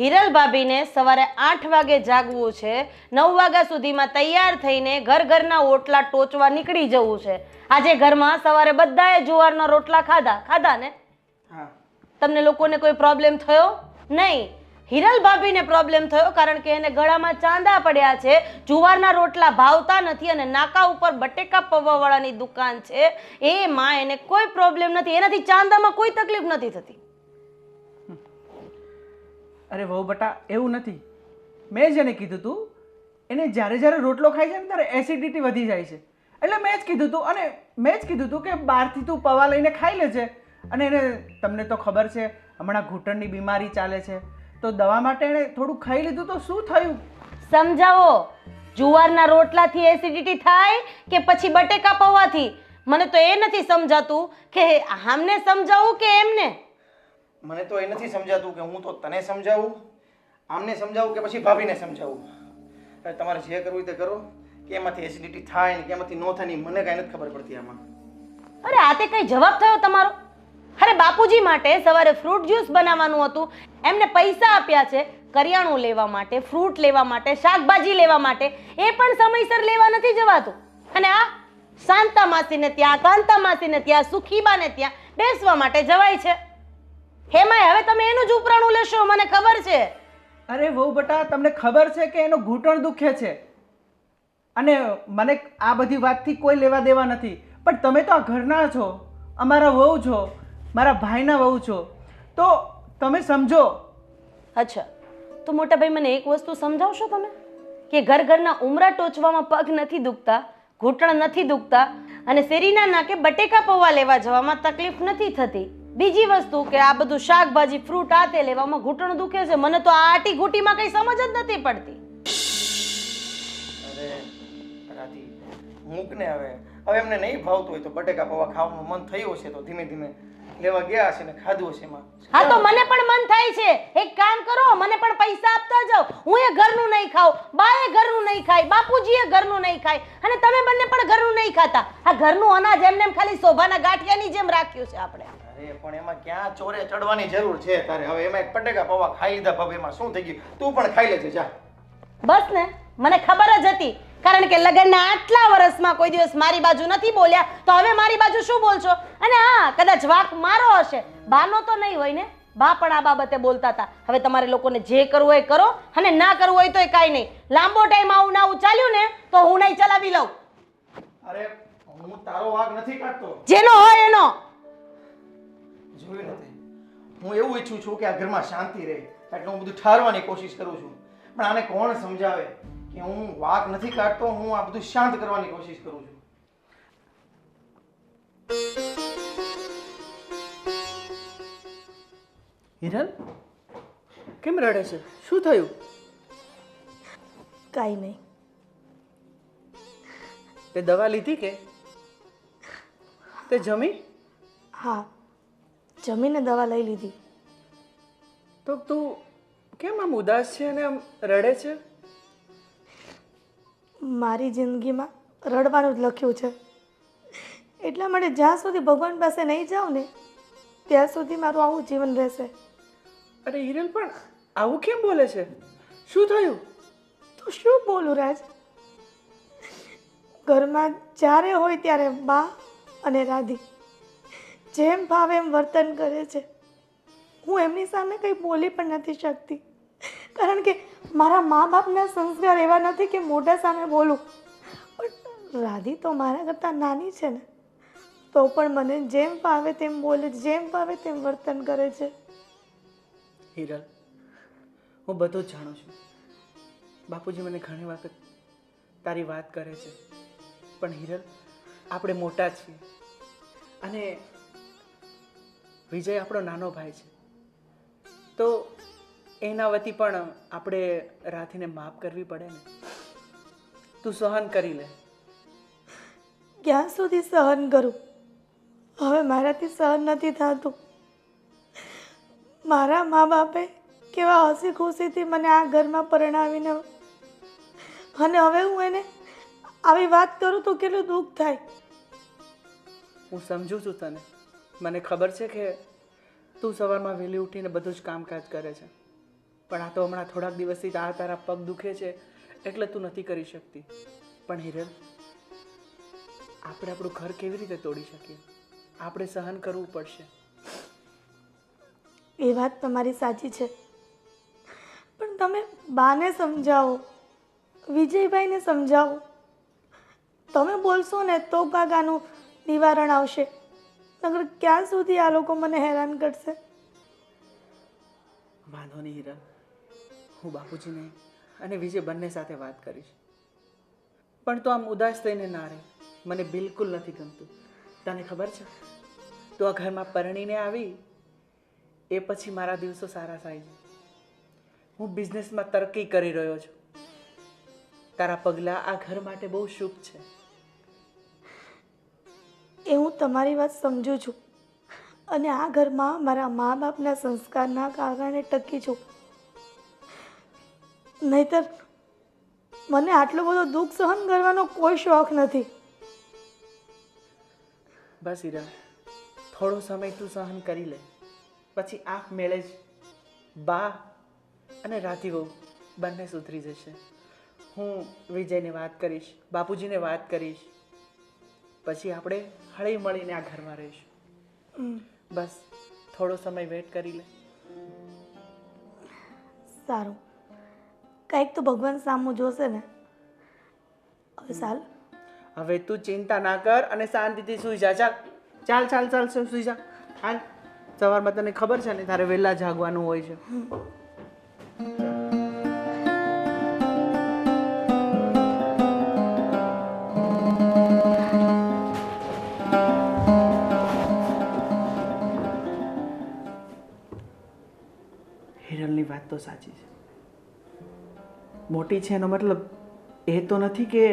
હિરલ ભાભીને સવારે 8 વાગે જાગવું છે, 9 વાગ્યા સુધીમાં તૈયાર થઈને ઘરના ઓટલા ટોચવા નીકળી જવું છે. આજે ઘરમાં સવારે બધાએ જુવારના રોટલા ખાધા ને? હા. તમને લોકોને કોઈ પ્રોબ્લેમ થયો નહીં. હિરલ ભાભીને પ્રોબ્લેમ થયો કારણ કે એને ગળામાં ચાંદા પડ્યા છે, જુવારના રોટલા ભાવતા નથી અને નાકા ઉપર બટેકા પૌવાવાળાની દુકાન છે, એમાં એને કોઈ પ્રોબ્લેમ નથી, એનાથી ચાંદામાં કોઈ તકલીફ નથી થતી. અરે વહુ બટા, એવું નથી. મેં જેને કીધું તું એને જ્યારે રોટલો ખાય છે ને ત્યારે એસિડિટી વધી જાય છે, એટલે મેં જ કીધું તું. અને મેં જ કીધું તું કે બહારથી તું પૌવા લઈને ખાઈ લેજે. અને એને તમને તો ખબર છે હમણાં ઘૂંટણની બીમારી ચાલે છે, તો દવા માટે એણે થોડું ખાઈ લીધું તો શું થયું? સમજાવો, જુવારના રોટલાથી એસિડિટી થાય કે પછી બટેકા પૌવાથી? મને તો એ નથી સમજાતું કે આમને સમજાવું કે એમને. મને તો એ નથી સમજાતું કે હું તો તને સમજાવું, આમને સમજાવું કે પછી ભાભીને સમજાવું. હવે તમારે જે કરવું તે કરો, કે એમાંથી એસિડિટી થાય ને કે એમાંથી ન થાય ને મને કાંઈ નથી ખબર પડતી આમાં. અરે આ તે કઈ જવાબ થયો તમારો? અરે બાપુજી માટે સવારે ફ્રૂટ જ્યુસ બનાવવાનું હતું, એમને પૈસા આપ્યા છે કરિયાણું લેવા માટે, ફ્રૂટ લેવા માટે, શાકભાજી લેવા માટે, એ પણ સમયસર લેવા નથી જવાતું. અને આ શાંતા માસીને ત્યાં, કાંતા માસીને ત્યાં, સુખીબાને ત્યાં બેસવા માટે જવાય છે. હેમાય હવે તમે એનું જ ઉપરાણું લેશો, મને ખબર છે. અરે વહુ બટા, તમને ખબર છે કે એનો ઘૂંટણ દુખે છે અને મને આ બધી વાતથી કોઈ લેવા દેવા નથી. પણ તમે તો આ ઘરના છો, અમારા વહુ છો, મારા ભાઈના વહુ છો, તો તમે સમજો. અચ્છા, તો મોટા ભાઈ મને એક વસ્તુ સમજાવશો તમે કે ઘરના ઉમરા ટોચવામાં પગ નથી દુખતા, ઘૂંટણ નથી દુખતા અને શેરીના નાકે બટેકા પૌવા લેવા જવામાં તકલીફ નથી થતી. બીજી વસ્તુ કે આ બધું શાકભાજી, ફ્રૂટ આ તે લેવામાં ઘૂંટણ દુખે છે. મને તો આ આટી ઘૂંટીમાં કઈ સમજ જ નથી પડતી. અરે મૂક ને હવે હવે એમને નહીં ભાવતું હોય તો બટેકા પૌવા ખાવાનું મન થયું હશે તો ધીમે ધીમે લેવા ગયા હશે ને ખાધું હશે એમાં. હા તો મને પણ મન થાય છે. એક કામ કરો, મને પણ પૈસા આપતા જાઓ. હું એ ઘરનું નહીં ખાઉં, બા એ ઘરનું નહીં ખાય, બાપુજી એ ઘરનું નહીં ખાય અને તમે બંને પણ ઘરનું નહીં ખાતા. આ ઘરનું અનાજ એમને એમ ખાલી શોભાના ગાંઠિયાની જેમ રાખ્યું છે આપણે. અરે પણ એમાં ક્યાં ચોરે ચડવાની જરૂર છે તારે? હવે એમાં એક બટેકા પૌવા ખાઈ લીધા ભાભી, એમાં શું થઈ ગયું? તું પણ ખાઈ લેજે જા. બસ ને, મને ખબર જ હતી. કારણ કે લગ્નના આટલા વર્ષમાં કોઈ દિવસ મારી બાજુ નથી બોલ્યા, તો હવે મારી બાજુ શું બોલશો? અને હા, કદાચ વાંક મારો હશે, બાનો તો નહીં હોય ને. બા પણ આ બાબતે બોલતા હતા. હવે તમારે લોકોને જે કરવું હોય કરો અને ના કરવું હોય તો કાંઈ નહીં. લાંબો ટાઈમ આવું ના ચાલ્યું ને તો હું નહીં ચલાવી લઉં. અરે હું તારો વાગ નથી કાઢતો, જેનો હોય એનો. જોયું નથી, હું એવું ઈચ્છું છું કે આ ઘરમાં શાંતિ રહે, એટલે હું બધું ઠારવાની કોશિશ કરું છું. પણ આને કોણ સમજાવે કે હું વાક નથી કાઢતો, હું આ બધું શાંત કરવાની કોશિશ કરું છું. હિરલ કેમ રડે છે? શું થયું? કાંઈ નહીં. તે દવા લીધી કે તે જમી? હા, જમીને દવા લઈ લીધી. તો તું કેમ આમ ઉદાસ છે અને આમ રડે છે? મારી જિંદગીમાં રડવાનું જ લખ્યું છે. એટલા માટે જ્યાં સુધી ભગવાન પાસે નહીં જાઉં ને ત્યાં સુધી મારું આવું જીવન રહેશે. અરે હિરલ પણ આવું કેમ બોલે છે? શું થયું? તો શું બોલું રાજ? ઘરમાં જ્યારે હોય ત્યારે બા અને રાધી જેમ ભાવે એમ વર્તન કરે છે. હું એમની સામે કંઈ બોલી પણ નથી શકતી, કારણ કે મારા મા બાપના સંસ્કાર એવા નથી કે મોઢા સામે બોલું. પણ રાધી તો મારા કરતાં નાની છે ને, તો પણ મને જેમ ભાવે તેમ બોલે, જેમ ભાવે તેમ વર્તન કરે છે. હિરલ, હું બધું જ જાણું છું. બાપુજી મને ઘણી વખત તારી વાત કરે છે, પણ હિરલ, આપણે મોટા છીએ અને વિજય આપણો નાનો ભાઈ છે, તો એના વતી પણ આપણે રાધીને માફ કરવી પડે ને. તું સહન કરી લે. ક્યાં સુધી સહન કરું? હવે મારાથી સહન નથી થતું. મારા મા બાપે કેવા હસી ખુશીથી મને આ ઘરમાં પરણાવીને, અને હવે હું એને આવી વાત કરું તો કેટલું દુઃખ થાય. હું સમજુ છું તને. મને ખબર છે કે તું સવારમાં વહેલી ઉઠીને બધું જ કામકાજ કરે છે, પણ આ તો હમણાં થોડાક દિવસથી આ તારા પગ દુખે છે એટલે તું નથી કરી શકતી. પણ હિરલ, આપણે આપણું ઘર કેવી રીતે તોડી શકીએ? આપણે સહન કરવું પડશે. એ વાત તમારી સાચી છે, પણ તમે બાને સમજાવો, વિજયભાઈને સમજાવો. તમે બોલશો ને તો કાકાનું નિવારણ આવશે, નકર ક્યાં સુધી આ લોકો મને હેરાન કરશે? વાંધો નહીં હિરલ, હું બાપુજીને અને વિજય બંને સાથે વાત કરીશ. પણ તો આમ ઉદાસ થઈને ના રહે, મને બિલકુલ નથી ગમતું. તને ખબર છે, તું આ ઘરમાં પરણીને આવી એ પછી મારા દિવસો સારા થાય છે. હું બિઝનેસમાં તરક્કી કરી રહ્યો છું. તારા પગલાં આ ઘર માટે બહુ શુભ છે. એ હું તમારી વાત સમજુ છું, અને આ ઘરમાં મારા મા બાપના સંસ્કારના કારણે ટકી છું. નહીતર મને આટલો બધો દુઃખ સહન કરવાનો કોઈ શોખ નથી. બસ હીરા, થોડો સમય તું સહન કરી લે, પછી આંખ મેળે જ બા અને રાધી વહુ બંને સુધરી જશે. હું વિજયને વાત કરીશ, બાપુજીને વાત કરીશ, પછી આપણે હળી મળીને આ ઘરમાં રહીશું. બસ થોડો સમય વેટ કરી લે. સારું, કંઈક તો ભગવાન સામું જોશે ને. હવે ચાલ. હવે તું ચિંતા ના કર અને શાંતિથી સૂઈ જા. ચાલ ચાલ ચાલ ચાલ સૂઈ જા. હાલ, સવારમાં તને ખબર છે ને તારે વહેલા જાગવાનું હોય છે. હિરલની વાત તો સાચી છે. મોટી છે એનો મતલબ એ તો નથી કે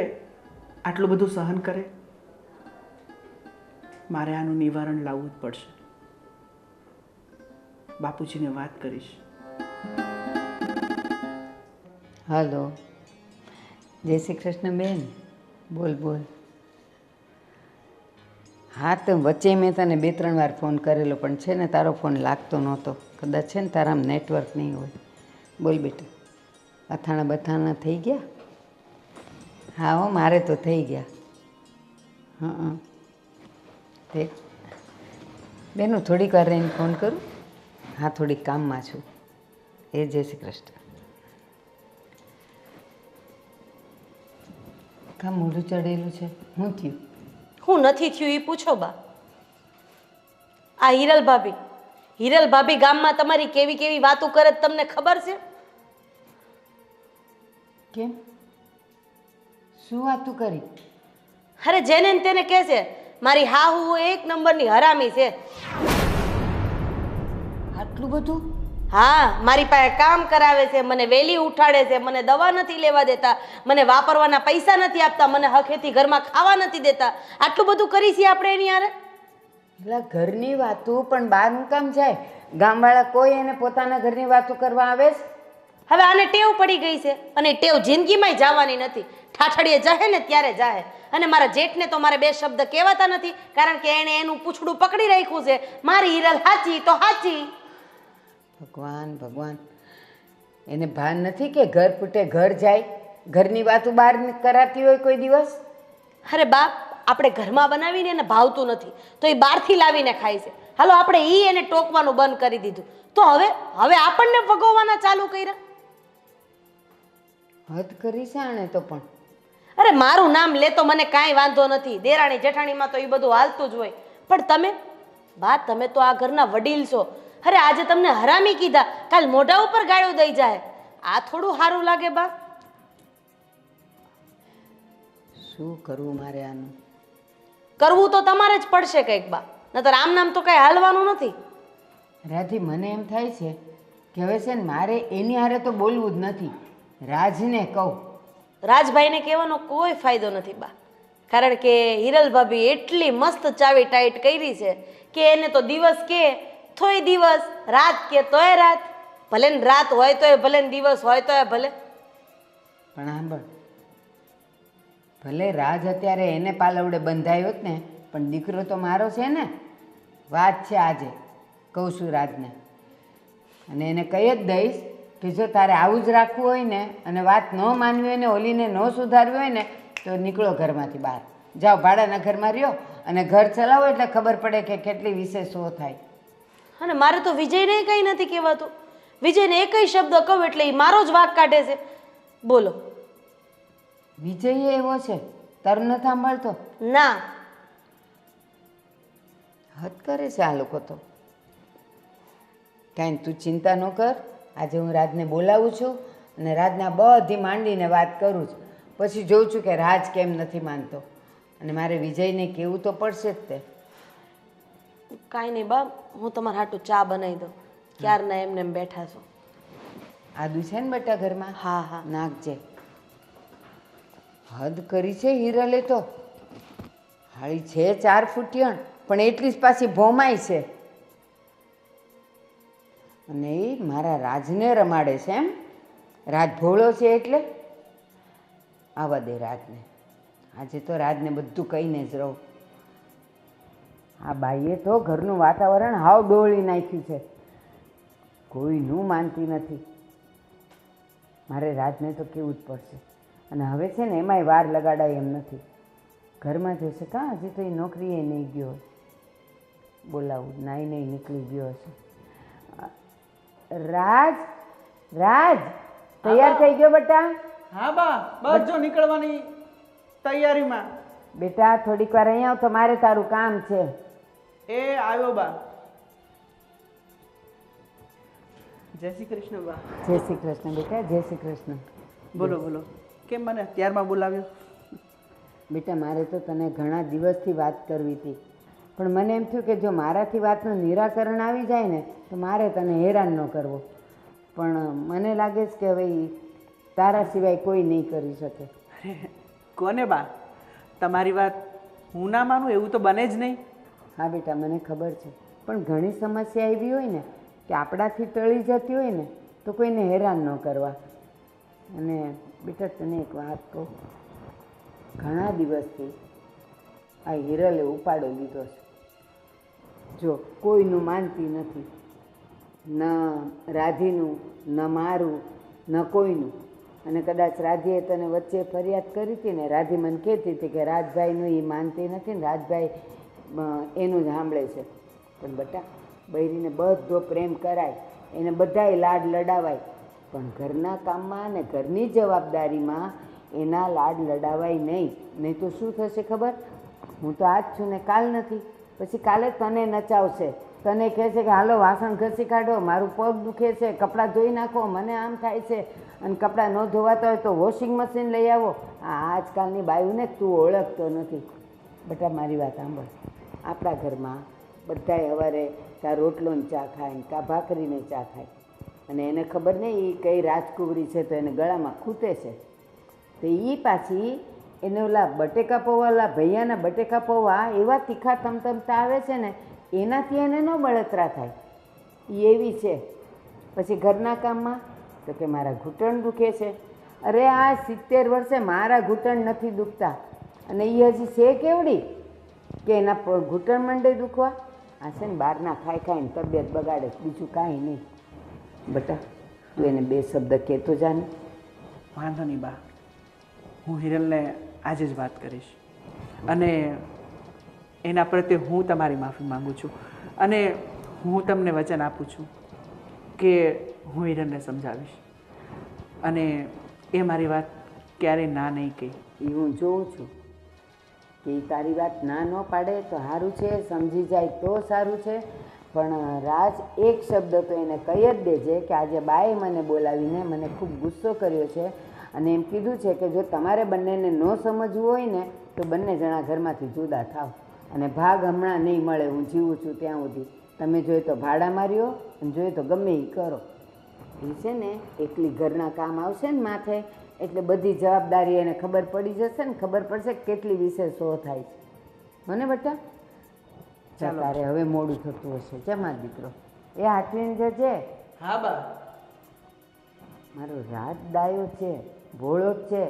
આટલું બધું સહન કરે? મારે આનું નિવારણ લાવવું જ પડશે. બાપુજીને વાત કરીશ. હલો, જય શ્રી કૃષ્ણ બેન. બોલ બોલ. હા, તો વચ્ચે મેં તને 2-3 વાર ફોન કરેલો, પણ છે ને તારો ફોન લાગતો નહોતો. કદાચ છે ને તારામાં નેટવર્ક નહીં હોય. બોલ બેટા, અથાણા બથાણા થઈ ગયા? હા હો, મારે તો થઈ ગયા. હા તે બેનું થોડીક વાર રહીને ફોન કરું. હા, થોડીક કામમાં છું. એ જય શ્રી કૃષ્ણ. કામ મોઢું ચડેલું છે, શું થયું? હું નથી થયું એ પૂછો બા. આ હિરલ ભાભી ગામમાં તમારી કેવી કેવી વાતો કરે તમને ખબર છે? કેમ? શું વાતું કરી? અરે જેને ને તેને કહે છે મારી હાહુ એક નંબરની હરામી છે. આટલું બધું? હા, મારી પાસે કામ કરાવે છે, મને વેલી ઉઠાડે છે, મને દવા નથી લેવા દેતા, મને વાપરવાના પૈસા નથી આપતા, મને હખેથી ઘરમાં ખાવા નથી દેતા. આટલું બધું કરી છે આપણે એની હારે? એટલે ઘરની વાતું પણ બહારનું કામ જાય? ગામવાળા કોઈ એને પોતાના ઘરની વાતો કરવા આવે છે? હવે આને ટેવ પડી ગઈ છે અને ટેવ જિંદગીમાં જવાની નથી. ઠાઠડીએ જાહે ને ત્યારે જાહે. અને મારા જેઠને તો મારે 2 શબ્દ કહેવાતા નથી, કારણ કે એણે એનું પૂછડું પકડી રાખ્યું છે. મારી હિરલ હાચી તો હાચી. ભગવાન ભગવાન, એને ભાન નથી કે ઘર ફૂટે ઘર જાય? ઘરની વાતો બહાર કરાતી હોય કોઈ દિવસ? અરે બાપ, આપણે ઘરમાં બનાવીને એને ભાવતું નથી તો એ બહારથી લાવીને ખાય છે. હાલો આપણે એને ટોકવાનું બંધ કરી દીધું તો હવે આપણને ભગવવાના ચાલુ કર્યા. હદ કરી છે આણે તો. પણ અરે મારું નામ લે તો મને કાંઈ વાંધો નથી, દેરાણી જેઠાણીમાં તો એ બધું હાલતું જ હોય. પણ તમે તો આ ઘરના વડીલ છો. અરે આજે તમને હરામી કીધા, કાલ મોઢા ઉપર ગાળું દઈ જાય. આ થોડું સારું લાગે બા? શું કરવું મારે આનું? કરવું તો તમારે જ પડશે કંઈક બા, નતર આમ નામ તો કઈ હાલવાનું નથી. રાધી, મને એમ થાય છે કે હવે છે ને મારે એની હારે તો બોલવું જ નથી. રાજને કહું. રાજભાઈને કહેવાનો કોઈ ફાયદો નથી બા, કારણ કે હિરલ ભાભી એટલી મસ્ત ચાવી ટાઈટ કરી છે કે એને તો દિવસ કે તોય દિવસ, રાત કે તોય રાત. ભલે ને રાત હોય તોય ભલે ને દિવસ હોય તોય ભલે. પણ સાંભળ, ભલે રાજ અત્યારે એને પાલવડે બંધાયો જ ને, પણ દીકરો તો મારો છે ને. વાત છે આજે, કહું છું રાજને, અને એને કહી જ દઈશ કે જો તારે આવું જ રાખવું હોય ને અને વાત ન માનવી હોય ને, ઓલીને ન સુધારવી હોય ને, તો નીકળો ઘરમાંથી બહાર. જાઓ ભાડાના ઘરમાં રહ્યો અને ઘર ચલાવો એટલે ખબર પડે કે કેટલી વિશેષ શો થાય. અને મારે તો વિજયને કંઈ નથી કહેવાતું. વિજયને એકય શબ્દ કહું એટલે એ મારો જ વાંક કાઢે છે. બોલો. વિજય એવો છે, તારું નથી સાંભળતો? ના, હદ કરે છે આ લોકો તો. કાંઈ તું ચિંતા ન કર. આજે હું રાજને બોલાવું છું અને રાજને બધી માંડીને વાત કરું છું. પછી જોઉં છું કે રાજ કેમ નથી માનતો, અને મારે વિજયને કહેવું તો પડશે જ તે. કાંઈ નહીં બા, હું તમારા હાટું ચા બનાવી દઉં. ક્યારના એમને એમ બેઠા છો. આદુ છે ને બેટા ઘરમાં? હા હા, નાખજે. હદ કરી છે હિરલે તો. હાળી છે 4 ફૂટિયણ, પણ એટલી જ પાછી ભોમાય છે. અને એ મારા રાજને રમાડે છે એમ? રાજ ભોળો છે એટલે? આવવા દે રાજને. આજે તો રાજને બધું કહીને જ રહું. આ બાઈએ તો ઘરનું વાતાવરણ હાવ ડોળી નાખ્યું છે. કોઈનું માનતી નથી. મારે રાજને તો કહેવું જ પડશે. અને હવે છે ને એમાંય વાર લગાડાય એમ નથી. ઘરમાં જશે કાં? હજી તો એ નોકરીએ નહીં ગયો. બોલાવું, નાઈ નહીં નીકળી ગયો હશે. રાજ, તૈયાર થઈ ગયો બેટા? હા બા, બસ જો નીકળવાની તૈયારીમાં. બેટા થોડીક વાર અહીંયા આવ તો મારે તારું કામ છે. એ આવ્યો બા. જય શ્રી કૃષ્ણ બા. જય શ્રી કૃષ્ણ બેટા, જય શ્રી કૃષ્ણ. બોલો બોલો, કેમ મને અત્યારમાં બોલાવ્યો? બેટા મારે તો તને ઘણા દિવસથી વાત કરવી હતી, પણ મને એમ થયું કે જો મારાથી વાતનું નિરાકરણ આવી જાય ને તો મારે તને હેરાન ન કરવો. પણ મને લાગે છે કે હવે તારા સિવાય કોઈ નહીં કરી શકે. અરે કોને બા? તમારી વાત હું ના માનું એવું તો બને જ નહીં. હા બેટા મને ખબર છે, પણ ઘણી સમસ્યા એવી હોય ને કે આપણાથી ટળી જતી હોય ને તો કોઈને હેરાન ન કરવા. અને બેટા તને એક વાત કહું, ઘણા દિવસથી આ હિરલે ઉપાડો લીધો છે. જો કોઈનું માનતી નથી, ન રાધીનું, ન મારું, ન કોઈનું. અને કદાચ રાધીએ તને વચ્ચે ફરિયાદ કરી હતી ને, રાધી મને કહેતી હતી કે રાજભાઈનું એ માનતી નથી ને રાજભાઈ એનું જ સાંભળે છે. પણ બેટા બૈરીને બધો પ્રેમ કરાય, એને બધાય લાડ લડાવાય, પણ ઘરના કામમાં અને ઘરની જવાબદારીમાં એના લાડ લડાવાય નહીં. નહીં તો શું થશે ખબર? હું તો આજ છું ને કાલ નથી, પછી કાલે તને નચાવશે, તને કહેશે કે હાલો વાસણ ઘસી કાઢો, મારું પગ દુખે છે, કપડાં ધોઈ નાખો, મને આમ થાય છે, અને કપડાં ન ધોવાતા હોય તો વોશિંગ મશીન લઈ આવો. આ આજકાલની બાયુને તું ઓળખતો નથી. બેટા મારી વાત સાંભળ, આપણા ઘરમાં બધાય સવારે કાં રોટલોને ચા ખાય ને કાં ભાખરીને ચા ખાય, અને એને ખબર નહીં એ કઈ રાજકુવરી છે તો એને ગળામાં ખૂટે છે. તો એ પાછી એને ઓલા બટેકા પૌવા, ઓલા ભૈયાના બટેકા પૌવા એવા તીખા તમતમતા આવે છે ને, એનાથી એને ન બળતરા થાય. એ એવી છે. પછી ઘરના કામમાં તો કે મારા ઘૂંટણ દુખે છે. અરે આ 70 વર્ષે મારા ઘૂંટણ નથી દુખતા, અને એ હજી છે કેવડી કે એના ઘૂંટણ મંડે દુખવા. આ છે ને બહારના ખાઈ ખાઈને તબિયત બગાડે, બીજું કાંઈ નહીં. બેટા તું એને 2 શબ્દ કહેતો જાને. વાંધો નહીં બા, હું હિરલને આજે જ વાત કરીશ, અને એના પ્રત્યે હું તમારી માફી માગું છું, અને હું તમને વચન આપું છું કે હું હિરલને સમજાવીશ, અને એ મારી વાત ક્યારેય ના નહીં કહી. એ હું જોઉં છું કે એ તારી વાત ના ન પાડે તો સારું છે, સમજી જાય તો સારું છે. પણ રાજ એક શબ્દ તો એને કહી જ દેજે કે આજે બાએ મને બોલાવીને મને ખૂબ ગુસ્સો કર્યો છે, અને એમ કીધું છે કે જો તમારે બંનેને ન સમજવું હોય ને તો બંને જણા ઘરમાંથી જુદા થાવ, અને ભાગ હમણાં નહીં મળે. હું જીવું છું ત્યાં સુધી તમે જોઈએ તો ભાડા માર્યો, અને જોઈએ તો ગમે એ કરો. એ છે ને એકલી ઘરના કામ આવશે ને માથે, એટલે બધી જવાબદારી એને ખબર પડી જશે ને, ખબર પડશે કે કેટલી વિશે શો થાય છે. મને બેટા તારે હવે મોડું થતું હશે. જમા દીકરો એ હાથવીને જજે. હા બા. મારો રાત ડાયો છે, ભોળો જ છે,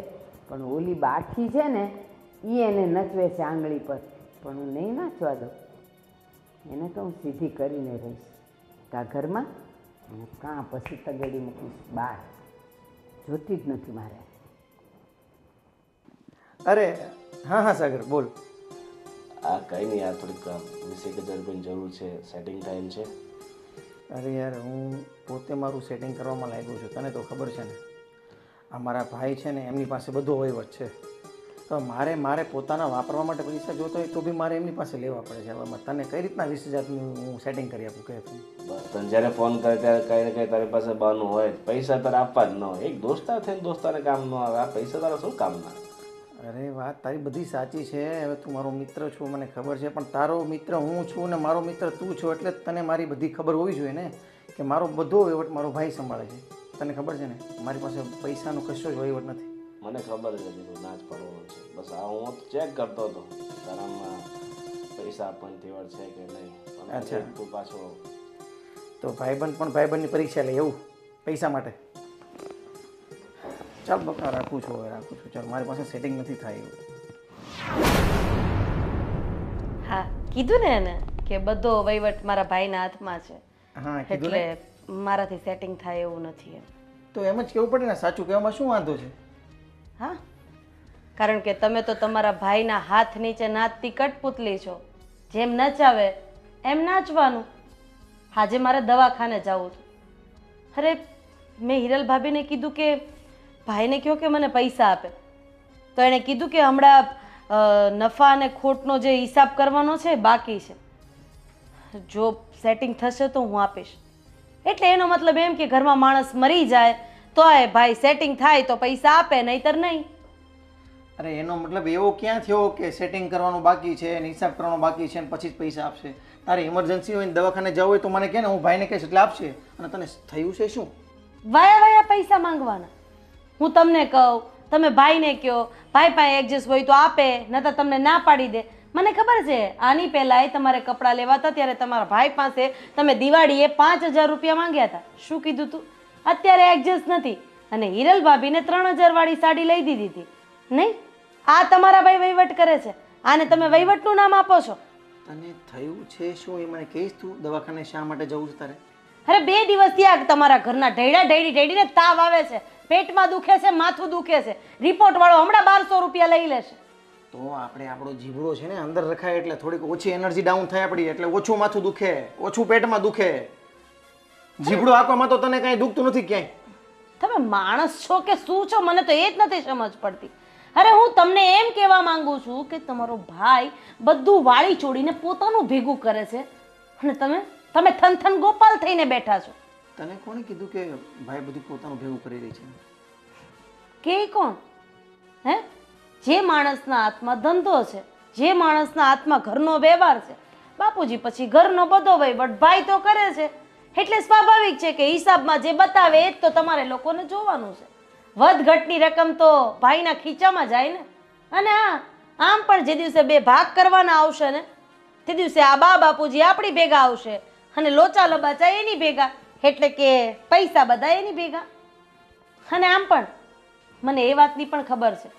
પણ ઓલી બાઠી છે ને એ એને નચવે છે આંગળી પર, પણ હું નહીં નાચવા દઉં. એને તો હું સીધી કરીને રહીશ કાં ઘરમાં, કાં પછી તગેડી મૂકીશ બહાર. જોતી જ નથી મારે. અરે હા હા સાગર બોલ. આ કંઈ નહીં યાર, થોડીક 20,000 રૂપિયાની જરૂર છે, સેટિંગ ટાઈમ છે. અરે યાર હું પોતે મારું સેટિંગ કરવામાં લાગ્યો છું, તને તો ખબર છે ને આ મારા ભાઈ છે ને એમની પાસે બધો વહીવટ છે, તો મારે પોતાના વાપરવા માટે પૈસા જોતો હોય તો બી મારે એમની પાસે લેવા પડે છે. હવે તને કઈ રીતના 20,000 હું સેટિંગ કરી આપું કહે તું? બસ તને જ્યારે ફોન કરે ત્યારે કંઈ ને કંઈ તારી પાસે બહાનું હોય, પૈસા તારે આપવા જ ન હોય. એક દોસ્તાર થઈને દોસ્તારને કામ ન આવે, આ પૈસા તારા શું કામના? અરે વાત તારી બધી સાચી છે. હવે તું મારો મિત્ર છો મને ખબર છે, પણ તારો મિત્ર હું છું ને મારો મિત્ર તું છો, એટલે તને મારી બધી ખબર હોવી જોઈએ ને કે મારો બધો વહીવટ મારો ભાઈ સંભાળે છે. તને ખબર છે ને મારી પાસે પૈસાનો કશો જ વહીવટ નથી. મને ખબર જ હતી તું નાચ પડવાનો છે. બસ આ હું ચેક કરતો હતો તારામાં પૈસા આપવાની તેવડ છે કે નહીં. અચ્છા તું પાછો તો ભાઈબંધ પણ ભાઈબંધની પરીક્ષા લે એવું પૈસા માટે? ચાલ બકા રાખું છું, હવે રાખું છું. ચાલ મારી પાસે સેટિંગ નથી થાય એવું. હા કીધું ને એને કે બધો વહીવટ મારા ભાઈના હાથમાં છે, હા કીધું ને. એટલે મારાથી સેટિંગ થાય એવું નથી એમ. તો એમ જ કેવું પડે ને, સાચું કહેવામાં શું વાંધો છે? હા કારણ કે તમે તો તમારા ભાઈના હાથ નીચે નાચતી કઠપુતલી છો, જેમ નચાવે એમ નાચવાનું. આજે મારે દવાખાને જવું હતું. અરે મેં હિરલ ભાભીને કીધું કે ભાઈને કહો કે મને પૈસા આપે, તો એણે કીધું કે હમણાં નફા અને ખોટનો જે હિસાબ કરવાનો છે બાકી છે, જો સેટિંગ થશે તો હું આપીશ. એટલે એનો મતલબ એમ કે ઘરમાં માણસ મરી જાય તો એ ભાઈ સેટિંગ થાય તો પૈસા આપે, નહીતર નહીં. અરે એનો મતલબ એવો ક્યાં થયો કે સેટિંગ કરવાનું બાકી છે અને હિસાબ કરવાનો બાકી છે અને પછી જ પૈસા આપશે? તારે ઇમરજન્સી હોય ને દવાખાને જવું હોય તો મને કહે ને, હું ભાઈને કહીશ એટલે આપશે. અને તને થયું છે શું? વાયા વાયા પૈસા માંગવાના? હું તમને કહું તમે ભાઈને કહો, ભાઈ પાસે એડજસ્ટ હોય તો આપે, નહીંતર તમને ના પાડી દે. મને ખબર છે આની પહેલાંય તમારે કપડાં લેવા હતા ત્યારે તમારા ભાઈ પાસે તમે દિવાળીએ 5,000 રૂપિયા માંગ્યા હતા. શું કીધું તું? અત્યારે એડજસ્ટ નથી અને હિરલ ભાભીને 3,000 વાળી સાડી લઈ દીધી હતી નહીં? આ તમારા ભાઈ વહીવટ કરે છે, આને તમે વહીવટનું નામ આપો છો. તને થયું છે શું એ મને કહીશ? તું દવાખાને શા માટે જવું છે તારે? અરે 2 દિવસથી આ તમારા ઘરના ઢેડીને તાવ આવે છે, પેટમાં દુખે છે, માથું દુખે છે. રિપોર્ટ વાળો હમણાં 1,200 રૂપિયા લઈ લેશે. તો આપણે આપણો જીભડો છે ને અંદર રખાય એટલે થોડીક ઓછી એનર્જી ડાઉન થાય આપણી, એટલે ઓછું માથું દુખે, ઓછું પેટમાં દુખે. જીભડો આપવામાં તો તને કાંઈ દુખતું નથી ક્યાંય. તમે માણસ છો કે શું છો? મને તો એ જ નથી સમજ પડતી. અરે હું તમને એમ કહેવા માંગુ છું કે તમારો ભાઈ બધું વાળી છોડીને પોતાનું ભેગું કરે છે અને તમે થનથન ગોપાલ થઈને બેઠા છો. તને કોણે કીધું કે ભાઈ બધું પોતાનું ભેગું કરી રહી છે? કે કોણ? હે? જે માણસના હાથમાં ધંધો છે, જે માણસના હાથમાં ઘરનો વ્યવહાર છે, બાપુજી પછી ઘરનો બધો વહીવટ ભાઈ તો કરે છે. એટલે સ્વાભાવિક છે કે હિસાબમાં જે બતાવે એ જ તો તમારે લોકોને જોવાનું છે. વધ ઘટની રકમ તો ભાઈના ખીચામાં જાય ને. અને હા, આમ પણ જે દિવસે 2 ભાગ કરવાના આવશે ને તે દિવસે આ બાપુજી આપણી ભેગા આવશે અને લોચા લબાચા એની ભેગા, એટલે કે પૈસા બધા એની ભેગા. અને આમ પણ મને એ વાતની પણ ખબર છે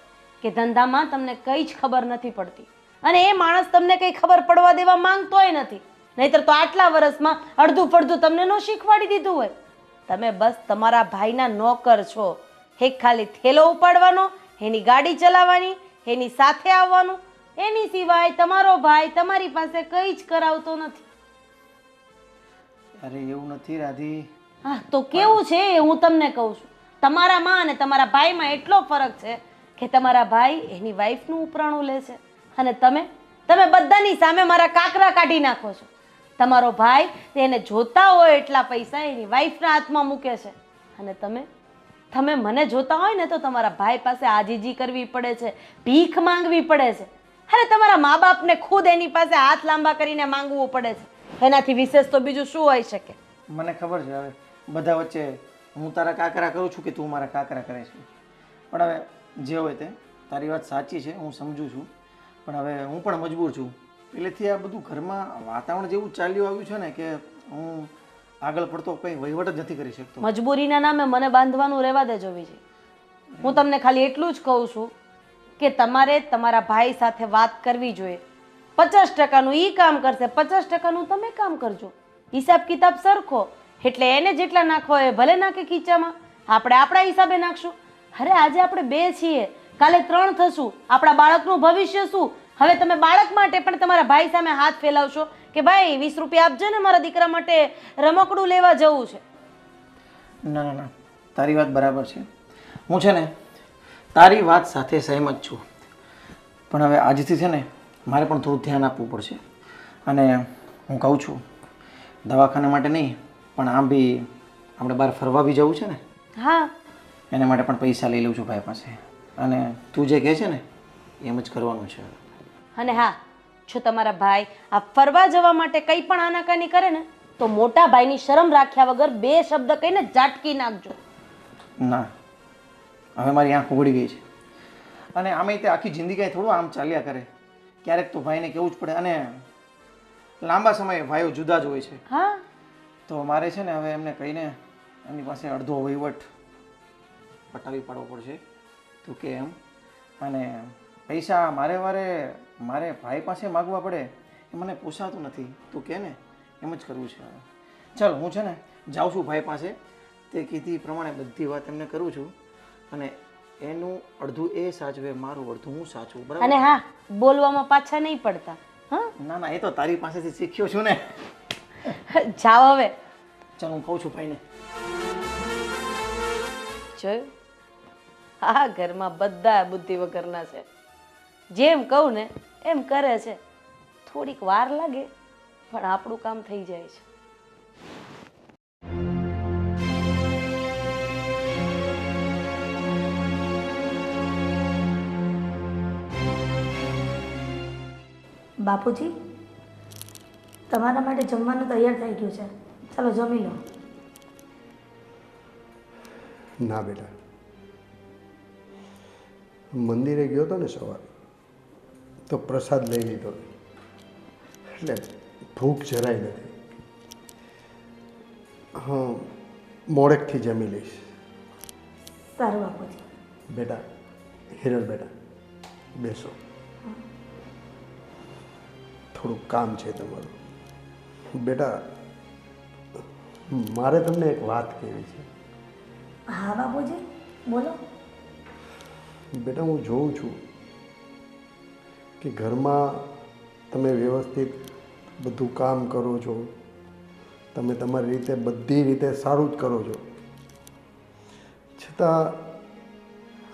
કે ધંધામાં તમને કંઈ જ ખબર નથી પડતી અને એ માણસ તમને કંઈ ખબર પડવા દેવા માંગતોય નથી. નહીતર તો આટલા વર્ષમાં અડધું ફડધું તમને ન શીખવાડી દીધું હોય. તમે બસ તમારા ભાઈના નોકર છો. એક ખાલી થેલો ઉપાડવાનો, એની ગાડી ચલાવવાની, એની સાથે આવવાનું, એની સિવાય તમારો ભાઈ તમારી પાસે કંઈ જ કરાવતો નથી. અરે એવું નથી રાધી. હા તો કેવું છે એ હું તમને કહું છું. તમારામાં અને તમારા ભાઈમાં એટલો ફરક છે કે તમારા ભાઈ એની વાઈફનું ઉપરાણું લે છે અને તમે બધાની સામે મારા કાકરા કાઢી નાખો છો. તમારો ભાઈ તેને જોતા હોય એટલા પૈસા એની વાઈફના હાથમાં મૂકે છે અને તમે મને જોતા હોય ને તો તમારા ભાઈ પાસે આજીજી કરવી પડે છે, ભીખ માંગવી પડે છે. અરે તમારા મા બાપને ખુદ એની પાસે હાથ લાંબા કરીને માંગવું પડે છે. એનાથી વિશેષ તો બીજું શું હોઈ શકે? મને ખબર છે. હવે બધા વચ્ચે હું તારા કાકરા કરું છું કે તું મારા કાકરા કરે છે, પણ હવે જે હોય તે તારી વાત સાચી છે, હું સમજુ છું. પણ હવે હું પણ મજબૂર છું. પહેલેથી આ બધું ઘરમાં વાતાવરણ જેવું ચાલ્યું આવ્યું છે ને કે હું આગળ પડતો કંઈ વહીવટ જ નથી કરી શકતો. મજબૂરીના નામે મને બાંધવાનું રહેવા દેજો વિજય. હું તમને ખાલી એટલું જ કહું છું કે તમારે તમારા ભાઈ સાથે વાત કરવી જોઈએ. 50%નું એ કામ કરશે, 50%નું તમે કામ કરજો. હિસાબ કિતાબ સરખો, એટલે એને જેટલા નાખો એ ભલે નાખે ખીચામાં, આપણે આપણા હિસાબે નાખશું. અરે આજે આપણે 2 છીએ, કાલે 3 થશું. આપણા બાળકનું ભવિષ્ય શું? હવે તમે બાળક માટે પણ તમારા ભાઈ સામે હાથ ફેલાવશો કે ભાઈ 20 રૂપિયા આપજો ને, મારા દીકરા માટે રમકડું લેવા જવું છે. ના ના ના, તારી વાત બરાબર છે. હું છે ને તારી વાત સાથે સહેમત છું, પણ હવે આજથી છે ને મારે પણ થોડું ધ્યાન આપવું પડશે. અને હું કહું છું દવાખાના માટે નહીં, પણ આમ બી આપણે બહાર ફરવા બી જવું છે ને. હા, એના માટે પણ પૈસા લઈ લઉં છું ભાઈ પાસે. અને તું જે કહે છે ને એમ જ કરવાનું છે. અને હા, જો તમારા ભાઈ આ ફરવા જવા માટે કંઈ પણ આનાકાની કરે ને તો મોટા ભાઈની શરમ રાખ્યા વગર 2 શબ્દ કહીને ઝાટકી નાખજો. ના, હવે મારી આંખ ઉઘડી ગઈ છે. અને આમે તે આખી જિંદગી થોડું આમ ચાલ્યા કરે. ક્યારેક તો ભાઈને કહેવું જ પડે. અને લાંબા સમયે ભાઈઓ જુદા જ હોય છે. હા, તો મારે છે ને હવે એમને કહીને એમની પાસે અડધો વહીવટ પટાવી પાડવો પડશે. તું કે એમ. અને પૈસા મારે ભાઈ પાસે માગવા પડે એ મને પોસાતું નથી. તું કે ને એમ જ કરવું છે. ચાલ હું છે ને જાઉં છું ભાઈ પાસે. તે કીધી પ્રમાણે બધી વાત એમને કરું છું અને એનું અડધું એ સાચવે, મારું અડધું હું સાચવું. બરાબર? અને હા, બોલવામાં પાછા નહીં પડતા. હા, ના ના, એ તો તારી પાસેથી શીખ્યો છું ને. જાઓ હવે. ચાલ હું કહું છું ભાઈને. જોયું, આ ઘરમાં બધા બુદ્ધિ વગરના છે. જેમ કહું ને એમ કરે છે. થોડીક વાર લાગે પણ આપણું કામ થઈ જાય છે. બાપુજી, તમારા માટે જમવાનું તૈયાર થઈ ગયું છે, ચાલો જમી લો. ના બેટા, મંદિરે ગયો હતો ને સવારે તો પ્રસાદ લઈ લીધો એટલે ભૂખ જરાય નથી. હા, મોડેકથી જમી લઈશ. સારું બાપુજી. બેટા, હિરલ બેટા, બેસો. થોડુંક કામ છે તમારું. બેટા, મારે તમને એક વાત કહેવી છે. હા બાપુજી, બોલો. બેટા, હું જોઉં છું કે ઘરમાં તમે વ્યવસ્થિત બધું કામ કરો છો, તમે તમારી રીતે બધી રીતે સારું જ કરો છો, છતાં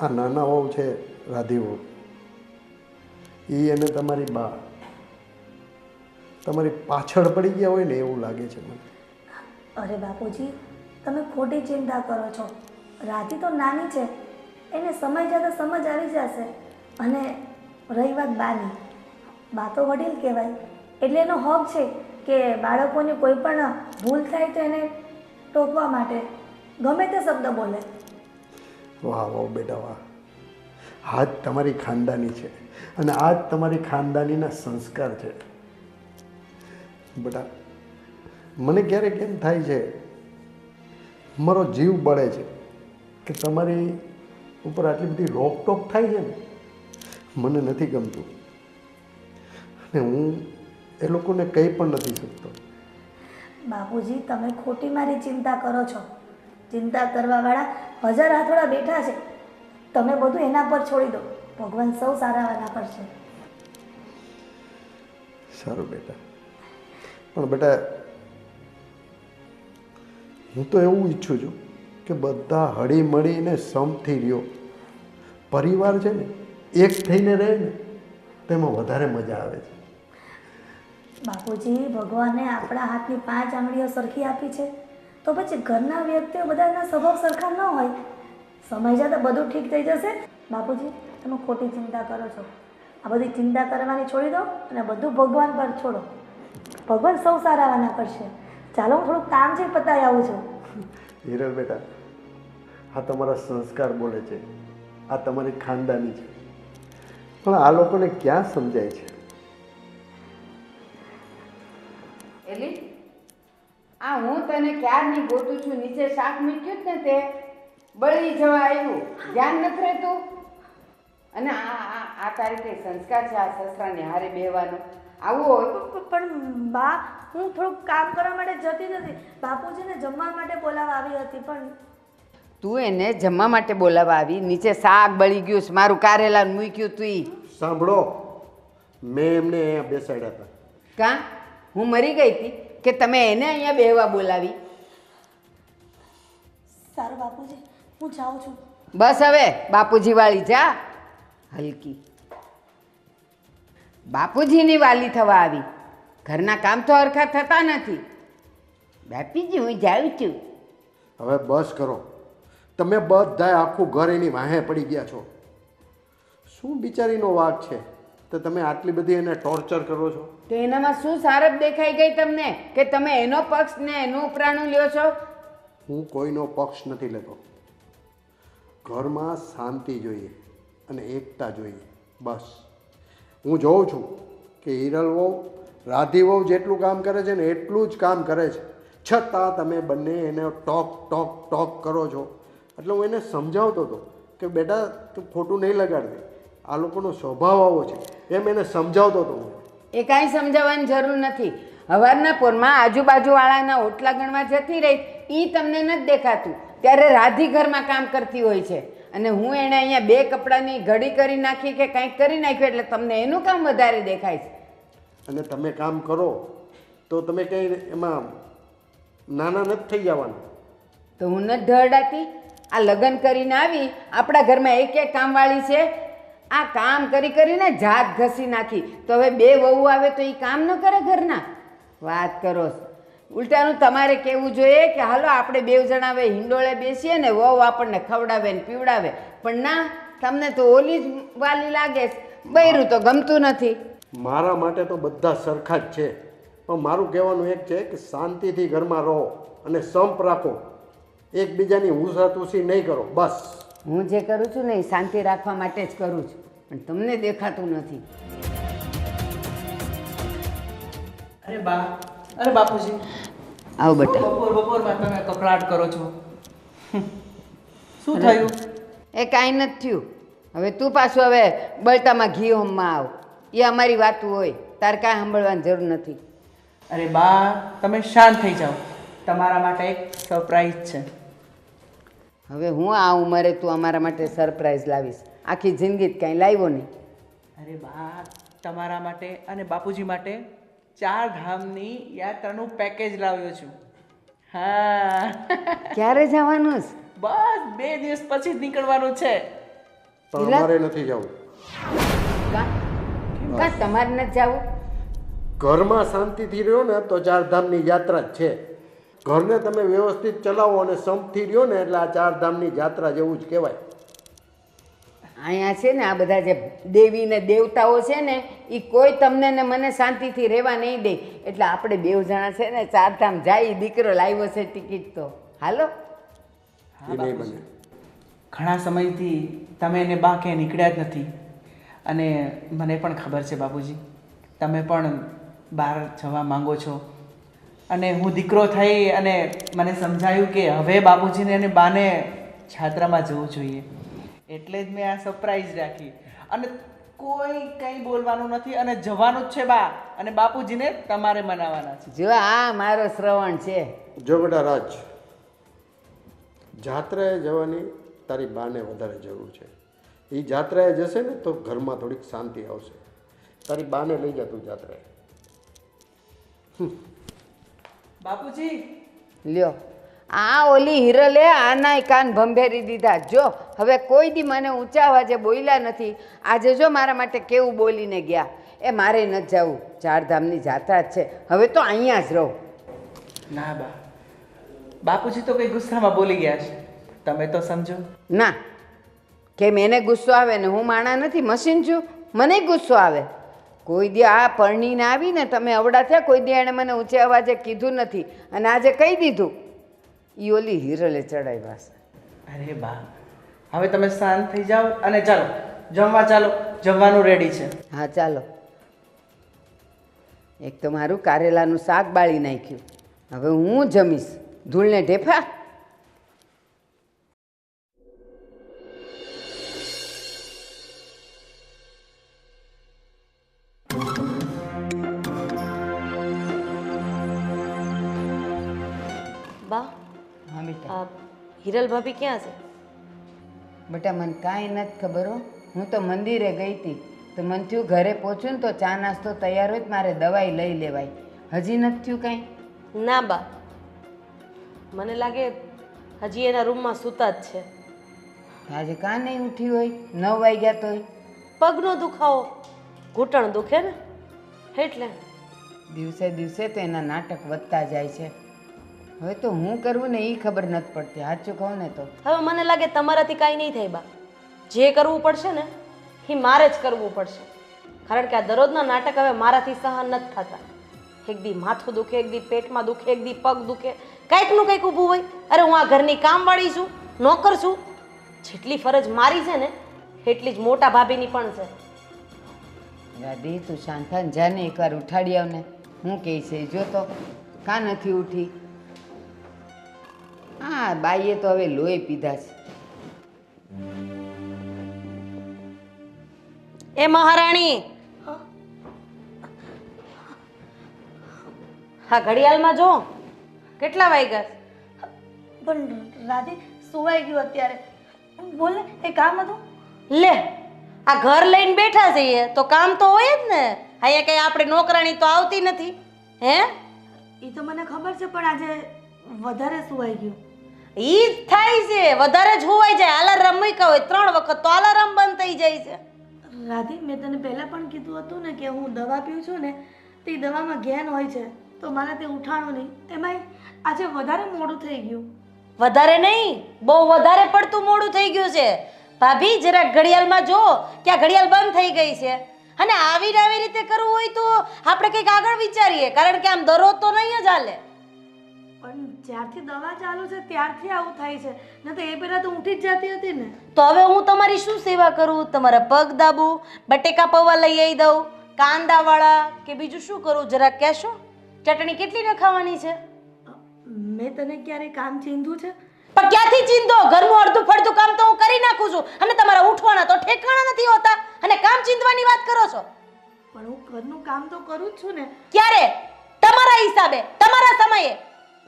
આ નાના વહુ છે રાધી વહુ, એ અને તમારી બા તમારી પાછળ પડી ગયા હોય ને એવું લાગે છે મને. અરે બાપુજી, તમે ખોટી ચિંતા કરો છો. રાધી તો નાની છે, એને સમય જતાં સમજ આવી જશે. અને રહી વાત બાની, બા તો વડીલ કહેવાય, એટલે એનો હક છે કે બાળકોની કોઈ પણ ભૂલ થાય તો એને ટોકવા માટે ગમે તે શબ્દ બોલે. વાહ વાહ બેટા વાહ, આ જ તમારી ખાનદાની છે અને આ જ તમારી ખાનદાનીના સંસ્કાર છે. બેટા, મને ક્યારેક એમ થાય છે, મારો જીવ બળે છે કે તમારી ઉપર આટલી બધી રોકટોક થાય છે ને, મને નથી ગમતું અને હું એ લોકોને કંઈ પણ નથી શકતો. બાપુજી, તમે ખોટી મારી ચિંતા કરો છો. ચિંતા કરવાવાળા હજાર હાથોડા બેઠા છે. તમે બધું એના પર છોડી દો. ભગવાન સૌ સારાવાના પર છે. સારું બેટા, પણ બેટા, હું તો એવું ઈચ્છું છું કે બધા હળી મળીને સમથી રહ્યો. પરિવાર છે ને એક થઈને રહે ને તેમાં વધારે મજા આવે છે. બાપુજી, ભગવાને આપણા હાથની 5 આંગળીઓ સરખી આપી છે, તો પછી ઘરના વ્યક્તિઓ બધાના સ્વભાવ સરખા ન હોય. સમય જતાં બધું ઠીક થઈ જશે. બાપુજી, તમે ખોટી ચિંતા કરો છો. આ બધી ચિંતા કરવાની છોડી દો અને બધું ભગવાન પર છોડો. ભગવાન સૌ સારાવાના કરશે. ચાલો, હું થોડુંક કામ છે, પતાવી આવું છું. હિરલ બેટા, આ તમારા સંસ્કાર બોલે છે, આ તમારી ખાનદાની છે, પણ આ લોકોને ક્યાં સમજાય છે? એલી, આ હું તને ક્યારની ગોતું છું, નીચે શાક મૂક્યું જ ને તે બળી જવા આવ્યું, ધ્યાન નથી રહેતું. અને આ તારી કઈ સંસ્કાર છે આ સસરાને હારે બેહવાનો? આવું હોય? પણ બા, હું થોડુંક કામ કરવા માટે જતી નથી. બાપુજીને જમવા માટે બોલાવવા આવી હતી. પણ તું એને જમવા માટે બોલાવવા આવી, નીચે શાક બળી ગયું છે, મારું કારેલાનું મૂક્યું તું ઈ. સાંભળો, મેં એમને અહીંયા બેસાડ્યા હતા. કાં હું મરી ગઈ હતી કે તમે એને અહીંયા બેહવા બોલાવી? સારું બાપુજી, હું જાઉં છું. બસ હવે બાપુજી વાળી જા. હલકી બાપુજીની વાલી થવા આવી. ઘરના કામ તો હરખા થતા નથી. બાપીજી, હું જાઉં છું. હવે બસ કરો. તમે બધાય આખું ઘર એની વાહે પડી ગયા છો. શું બિચારીનો વાંક છે તો તમે આટલી બધી એને ટોર્ચર કરો છો? તો એનામાં શું સારપ દેખાઈ ગઈ તમને કે તમે એનો પક્ષ ને એનું ઉપરાણું લ્યો છો? હું કોઈનો પક્ષ નથી લેતો. ઘરમાં શાંતિ જોઈએ અને એકતા જોઈએ, બસ. હું જોઉં છું કે હિરલ વહુ રાધી વહુ જેટલું કામ કરે છે ને એટલું જ કામ કરે છે, છતાં તમે બંને એને ટોક ટોક ટોક કરો છો. એટલે હું એને સમજાવતો હતો કે બેટા, તું ખોટું નહીં લગાડતી, આ લોકોનો સ્વભાવ આવો છે, એમ એને સમજાવતો હતો હું. એ કાંઈ સમજાવવાની જરૂર નથી. હવારના પોરમાં આજુબાજુવાળાના ઓટલા ગણવા જતી રહી, એ તમને નથી દેખાતું. ત્યારે રાધી ઘરમાં કામ કરતી હોય છે અને હું એણે અહીંયા 2 કપડાની ઘડી કરી નાખી કે કંઈક કરી નાખ્યું એટલે તમને એનું કામ વધારે દેખાય છે. અને તમે કામ કરો તો તમે કંઈ એમાં નાના નથી થઈ જવાના. તો હું નથી ઢળડાતી? આ લગ્ન કરીને આવી, આપણા ઘરમાં એક કામવાળી છે, આ કામ કરી કરીને જાત ઘસી નાખી. તો હવે 2 વહુ આવે તો એ કામ ન કરે ઘરના? વાત કરો. ઉલટાનું તમારે કહેવું જોઈએ કે હાલો આપણે 2 જણા હવે હિંડોળે બેસીએ ને વહુ આપણને ખવડાવે ને પીવડાવે. પણ ના, તમને તો ઓલી જ વાલી લાગે છે, બૈરું તો ગમતું નથી. મારા માટે તો બધા સરખા જ છે, પણ મારું કહેવાનું એક છે કે શાંતિથી ઘરમાં રહો અને સંપ રાખો, એકબીજાની હુંસાતુસી નહીં કરો, બસ. હું જે કરું છું ને એ શાંતિ રાખવા માટે જ કરું છું, પણ તમને દેખાતું નથી. અરે બા, અરે બાપુજી, આવો બેટા. બપોરમાં તમે કકળાટ કરો છો. શું થયું? એ કાંઈ નથી થયું. હવે તું પાછું હવે બળતામાં ઘી હોમમાં આવ. એ અમારી વાતું હોય, તારે કાંઈ સાંભળવાની જરૂર નથી. અરે બા, તમે શાંત થઈ જાઓ. તમારા માટે એક સરપ્રાઈઝ છે. હવે હું આ ઉંમરે તું અમારા માટે સરપ્રાઈઝ લાવીશ? આખી જિંદગી જ કાંઈ લાવ્યો નહીં. અરે બા, તમારા માટે અને બાપુજી માટે 4 ધામની યાત્રાનું પેકેજ લાવ્યો છું. હા. ક્યારે જવાનું છે? બસ 2 દિવસ પછી જ નીકળવાનું છે. પણ અમારે નથી જવું. કાં તમારે નથી જવું? ઘરમાં શાંતિથી રહ્યો ને તો 4 ધામની યાત્રા જ છે. ઘરને તમે વ્યવસ્થિત ચલાવો અને સંપથી રહ્યો ને એટલે આ 4 ધામની યાત્રા જેવું જ કહેવાય. અહીંયા છે ને આ બધા જે દેવી ને દેવતાઓ છે ને એ કોઈ તમને ને મને શાંતિથી રહેવા નહીં દે. એટલે આપણે 2 જણા છે ને 4 ધામ જાય. દીકરો લાવ્યો છે ટિકિટ તો હાલો. એ નહીં બને. ઘણા સમયથી તમે એને બા ક્યાંય નીકળ્યા જ નથી અને મને પણ ખબર છે બાપુજી, તમે પણ બહાર જવા માંગો છો. અને હું દીકરો થઈ અને મને સમજાયું કે હવે બાપુજીને અને બાને છાત્રામાં જવું જોઈએ, એટલે જ મેં આ સરપ્રાઈઝ રાખી. અને કોઈ કંઈ બોલવાનું નથી અને જવાનું જ છે બા, અને બાપુજીને તમારે મનાવવાના છે. જો આ મારો શ્રવણ છે. જો બેટા રાજ, જાત્રાએ જવાની તારી બાને વધારે જરૂર છે. એ જાત્રાએ જશે ને તો ઘરમાં થોડીક શાંતિ આવશે. તારી બાને લઈ જા તું જાત્રાએ. બાપુજી, લ્યો આ ઓલી હિરલે આનાય કાન ભંભેરી દીધા. જો હવે કોઈ દી મને ઊંચા અવાજે બોલ્યા નથી. આજે જો મારા માટે કેવું બોલીને ગયા. એ મારે નથી જવું. 4 ધામની જાત્રા જ છે. હવે તો અહીંયા જ રહું. ના બા, બાપુજી તો કઈ ગુસ્સામાં બોલી ગયા છે, તમે તો સમજો. ના, કેમ એને ગુસ્સો આવે ને? હું માણા નથી, મશીન છું. મને ગુસ્સો આવે. કોઈ દી આ પરણીને આવીને તમે અવડા થયા, કોઈ દી એણે મને ઊંચે અવાજે કીધું નથી, અને આજે કહી દીધું. એ ઓલી હિરલે ચડાવ્યા છે. અરે બા, હવે તમે શાંત થઈ જાઓ અને ચાલો જમવા ચાલો. જમવાનું રેડી છે. હા ચાલો. એક તો મારું કારેલાનું શાક બાળી નાખ્યું. હવે હું જમીશ. ધૂળને ઢેફા. બા, હા બેટા. આ હિરલ ભાભી ક્યાં છે? બેટા મને કાંઈ નથી ખબર હો. હું તો મંદિરે ગઈ હતી તો મને થયું ઘરે પહોંચું ને તો ચા નાસ્તો તૈયાર હોય તો મારે દવાઈ લઈ લેવાય. હજી નથી થયું કાંઈ? ના બા, મને લાગે હજી એના રૂમમાં સૂતા જ છે. આજે કાં નહીં ઉઠી હોય? 9 વાગ્યા તોય. પગનો દુખાવો, ઘૂંટણ દુખે ને એટલે. દિવસે દિવસે તો એના નાટક વધતા જાય છે. હવે તો હું કરવું ને એ ખબર નથી પડતી. સાચું કહું ને તો હવે મને લાગે તમારાથી કાંઈ નહીં થાય બા. જે કરવું પડશે ને એ મારે જ કરવું પડશે, કારણ કે આ દરરોજના નાટક હવે મારાથી સહન નથી થતા. એક દી માથું દુખે, એક દી પેટમાં દુખે, એક દી પગ દુખે, કંઈકનું કંઈક ઊભું હોય. અરે હું આ ઘરની કામવાળી છું, નોકર છું. જેટલી ફરજ મારી છે ને એટલી જ મોટા ભાભીની પણ છે. દાદી તું શાંત થા ને જાને એકવાર ઉઠાડી આવ ને. હું કહે છે જો તો કાં નથી ઉઠી. હા બાઈએ તો હવે લોહી પીધા છે. એ મહારાણી, હા ઘડિયાળમાં જો કેટલા વાગ્યા? પણ રાધી સુવાઈ ગયું અત્યારે. બોલ ને, એ કામ હતું. લે, આ ઘર લઈને બેઠા છીએ તો કામ તો હોય જ ને. અહીંયા કઈ આપણે નોકરાણી તો આવતી નથી હે? એ તો મને ખબર છે, પણ આજે વધારે સુવાઈ ગયું. ઈ જ થાય છે, વધારે જ હોવાઈ જાય. અલાર્મ મૂક્યા હોય 3 વખત તો અલાર્મ બંધ થઈ જાય છે. રાધી, મેં તને પહેલાં પણ કીધું હતું ને કે હું દવા પીઉં છું ને તે દવામાં ઘેન હોય છે, તો મને તે ઉઠાણું નહીં. એમાંય આજે વધારે મોડું થઈ ગયું. વધારે નહીં, બહુ વધારે પડતું મોડું થઈ ગયું છે. ભાભી જરાક ઘડિયાળમાં જો કે આ ઘડિયાળ બંધ થઈ ગઈ છે. અને આવી રીતે કરવું હોય તો આપણે કંઈક આગળ વિચારીએ, કારણ કે આમ દરરોજ તો નહીં જ હાલે. પણ જ્યારથી દવા ચાલુ છે ત્યારથી આવું થાય છે ને તો એ પહેલાં તો ઉઠી જ જતી હતી ને. તો હવે હું તમારી શું સેવા કરું? તમારા પગ દાબું, બટેકા પૌવા લઈ આવી દઉં, કાંદાવાળા કે બીજું શું કરું જરાક કહેશો? ચટણી કેટલી ને ખાવાની છે? મેં તને ક્યારે કામ ચીંધું છે? પણ ક્યાંથી ચીંધો? ઘરનું અડધું ફડધું કામ તો હું કરી નાખું છું અને તમારા ઉઠવાના તો ઠેકાણા નથી હોતા અને કામ ચીંધવાની વાત કરો છો. પણ હું ઘરનું કામ તો કરું જ છું ને. ક્યારે? તમારા હિસાબે, તમારા સમયે.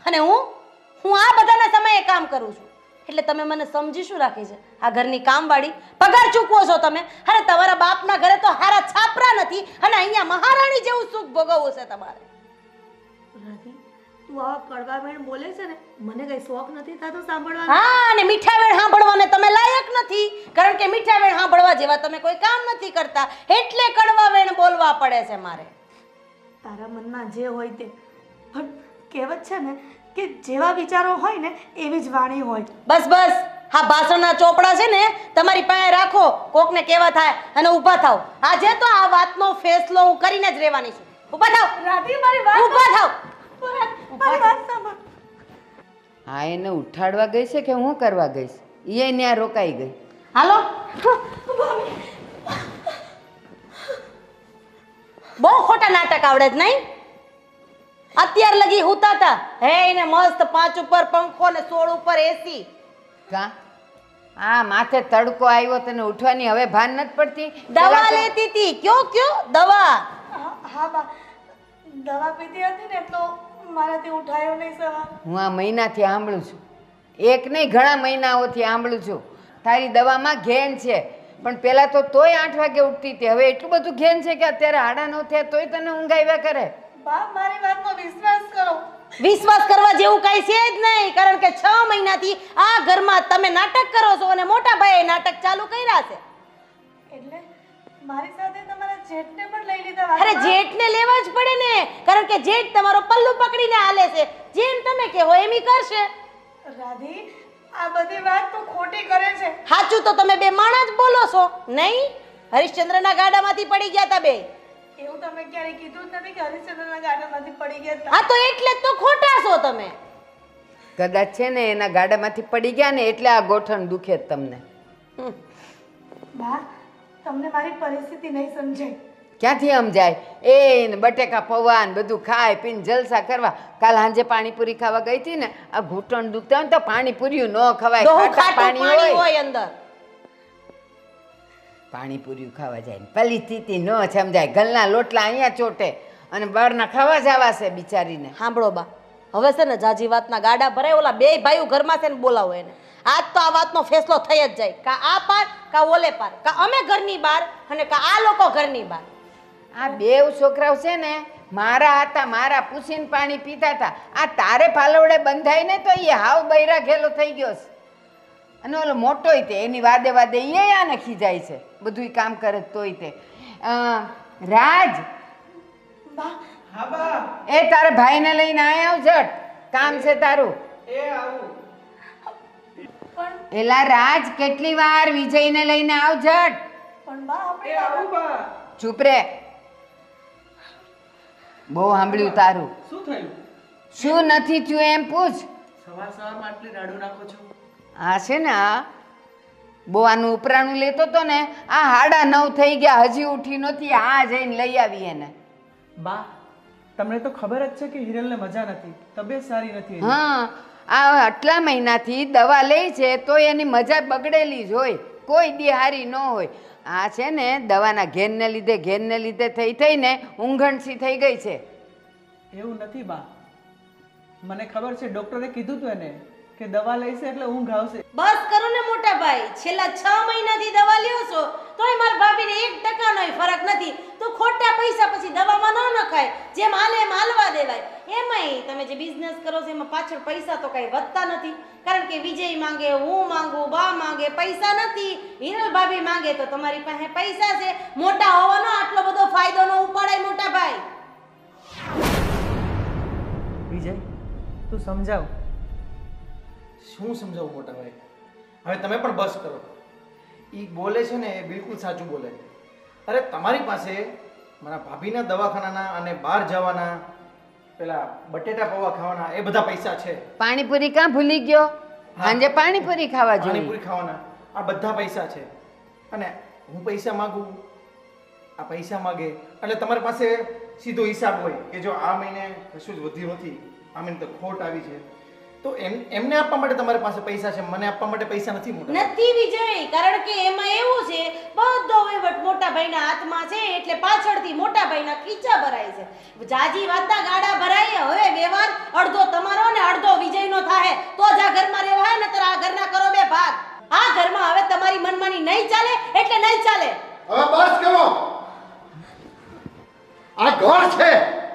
અને હું આ બધાના સમયે કામ કરું છું. એટલે તમે મને સમજી શું રાખી છે? આ ઘરની કામવાળી પગાર ચૂકવો છો તમે અને તમારા બાપના ઘરે તો હારા છાપરા નથી અને અહીંયા મહારાણી જેવું સુખ ભોગવવું છે તમારે. રાધી, તું આવા કડવા વેણ બોલે છે ને, મને કઈ શોખ નથી થતો સાંભળવાનો. હા, અને મીઠા વેણ સાંભળવાને તમે લાયક નથી કારણ કે મીઠા વેણ સાંભળવા જેવા તમે કોઈ કામ નથી કરતા એટલે કડવા વેણ બોલવા પડે છે મારે. તારા મનમાં જે હોય તે, પણ કહેવત છે ને કે જેવા વિચારો હોય ને એવી જ વાણી હોય. બસ બસ, હા ભાષણના ચોપડા છે ને તમારી પાસે રાખો, કોકને કેવા થાય અને ઊભા થાવ. આજે તો આ વાતનો ફેસલો હું કરીને જ રહેવાની છું. ઊભા થાવ રાધી, મારી વાત ઊભા થાવ. મારી વાત સાંભળ. હા, એને ઉઠાડવા ગઈ છે કે હું કરવા ગઈશ? એ ત્યાં રોકાઈ ગઈ. હાલો. બહુ ખોટા નાટક આવડે જ નહીં? અત્યાર લગી હુતા હતા હે એને મસ્ત 5 ઉપર પંખો ને 16 ઉપર એસી. કા આ માથે તડકો આવ્યો તને ઉઠવાની હવે ભાન નથી પડતી? દવા લેતી હતી. કયો દવા? હા બા, દવા પીધી હતી ને તો મારાથી ઉઠાયો નહીં સવાર. હું આ મહિનાથી સાંભળું છું, એક નહીં ઘણા મહિનાઓથી સાંભળું છું તારી દવામાં ઘેન છે. પણ પહેલાં તો તોય 8 વાગે ઉઠતી હતી, હવે એટલું બધું ઘેન છે કે અત્યારે 9:30 થયા તોય તને ઊંઘ આવ્યા કરે. બા, મારી વાતનો વિશ્વાસ કરો. વિશ્વાસ કરવા જેવું કઈ છે જ નહીં કારણ કે 6 મહિનાથી આ ઘરમાં તમે નાટક કરો છો અને મોટા ભાઈએ નાટક ચાલુ કર્યા છે. એટલે મારી સાથે તમારા જેઠને પણ લઈ લીધા. અરે જેઠને લેવા જ પડે ને કારણ કે જેઠ તમારો પલ્લુ પકડીને હાલે છે. જેમ તમે કહો એમ ઈ કરશે. રાધી, આ બધી વાત તો ખોટી કરે છે. સાચું તો તમે બે માણા જ બોલો છો નહીં? હરિશ્ચંદ્રના ગાડામાંથી પડી ગયા તા બે. એવું તમે ક્યારે કીધું જ નથી કે હરિશ્ચંદ્રના ગાડામાંથી પડી ગયા હતા. હા તો એટલે જ તો ખોટા છો તમે. કદાચ છે ને એના ગાડામાંથી પડી ગયા ને એટલે આ ગોઠણ દુખે જ તમને. બા, તમને મારી પરિસ્થિતિ નહીં સમજાય. ક્યાંથી સમજાય? એ બટેકા પૌવા ને બધું ખાય પીને જલસા કરવા. કાલ સાંજે પાણીપુરી ખાવા ગઈ હતી ને, આ ઘૂંટણ દુખતા હોય તો પાણીપુરી ન ખવાય, ખાટા પાણી હોય અંદર. પાણીપુરી ખાવા જાય ને પેલી સ્થિતિ ન સમજાય. ગલના લોટલા અહીંયા ચોટે અને બહારના ખાવા જવા છે બિચારીને. સાંભળો બા, હવે છે ને જાજી વાતના ગાડા ભરાય. ઓલા બે ભાઈઓ ઘરમાં છે ને બોલાવો એને. આજ તો આ વાતનો ફેસલો થઈ જ જાય. કા આ પાર કા ઓલે પાર, કા અમે ઘરની બહાર અને કા આ લોકો ઘરની બહાર. આ બેવ છોકરાઓ છે ને મારા હતા, મારા પૂછીને પાણી પીતા હતા. આ તારે પાલવડે બંધાય ને તો એ હાવ બૈરા ઘેલો થઈ ગયો છે. અને ઓલો મોટોય તે એની વાદે વાદે એ આને ખીજાય છે, બધું કામ કરે તોય તે. રાજ, બા, હા બા, એ તારા ભાઈને લઈને આય આવ ઝટ, કામ છે તારું. એ આવું. પણ એલા રાજ, કેટલી વાર વિજયને લઈને આવ ઝટ. પણ બા, આપણે એ આવું બા. ચૂપ રે, બહુ સાંભળ્યું તારું. શું થયું? શું નથી થયું એમ પૂછ. સવારમાં આટલી રાડું નાખો છો? આ છે ને આ બહુ આનું ઉપરાણું લેતો તો ને, આ 9:30 થઈ ગયા હજી ઉઠી નથી. આ જઈને લઈ આવી એને. બા, તમને તો ખબર જ છે કે હિરલને મજા નથી, તબિયત સારી નથી એની. હા, આ આટલા મહિનાથી દવા લે છે તો એની મજા બગડેલી જ હોય, કોઈ દી હારી ન હોય. આ છે ને દવાના ઘેનને લીધે થઈને ઊંઘણસી થઈ ગઈ છે. એવું નથી બા, મને ખબર છે ડોક્ટરે કીધું તું એને કે દવા લઈશે એટલે ઊંઘ આવશે. બસ કરો ને મોટા ભાઈ, છેલ્લા 6 મહિનાથી દવા લ્યો છો તોય મારા ભાભીને 1% નોય ફરક નથી. તો ખોટા પૈસા પછી દવામાં ન નખાય, જેમ હાલે એમ હાલવા દેવાય. એમાંય તમે જે બિઝનેસ કરો છો એમાં પાછળ પૈસા તો કઈ વધતા નથી કારણ કે વિજય માંગે, હું માંગુ, બા માંગે, પૈસા નથી. હિરલ ભાભી માંગે તો તમારી પાસે પૈસા છે. મોટા હોવાનો આટલો બધો ફાયદો ન ઉપાડાય મોટા ભાઈ. વિજય, તું સમજાવ. શું સમજાવું મોટા ભાઈ? હવે તમે પણ બસ કરો. એ બોલે છે ને એ બિલકુલ સાચું બોલે. અરે તમારી પાસે મારા ભાભીના દવાખાનાના અને બહાર જવાના પેલા બટેટા પૌવા ખાવાના એ બધા પૈસા છે. પાણીપુરી કાં ભૂલી ગયો? સાંજે પાણીપુરી ખાવા જોઈએ. પાણીપુરી ખાવાના આ બધા પૈસા છે. અને હું પૈસા માંગુ, આ પૈસા માગે એટલે તમારી પાસે સીધો હિસાબ હોય કે જો આ મહિને કશું જ વધ્યું નથી, આ મહિને તો ખોટ આવી છે, તો એમને આપવા માટે તમારી પાસે પૈસા છે, મને આપવા માટે પૈસા નથી. મોટા નથી વિજય, કારણ કે એમાં એવું છે બધો વહીવટ મોટા ભાઈના હાથમાં છે, એટલે પાછળથી મોટા ભાઈના ખીચા ભરાય છે. જાજી વાતના ગાડા ભરાય. હવે વ્યવહાર અડધો તમારો ને અડધો વિજયનો થાય તો જ આ ઘરમાં રહેવાય, નતર આ ઘરના કરો બે ભાગ. આ ઘરમાં હવે તમારી મનમાની નહીં ચાલે એટલે નહીં ચાલે. હવે બસ કરો. આ ઘર છે,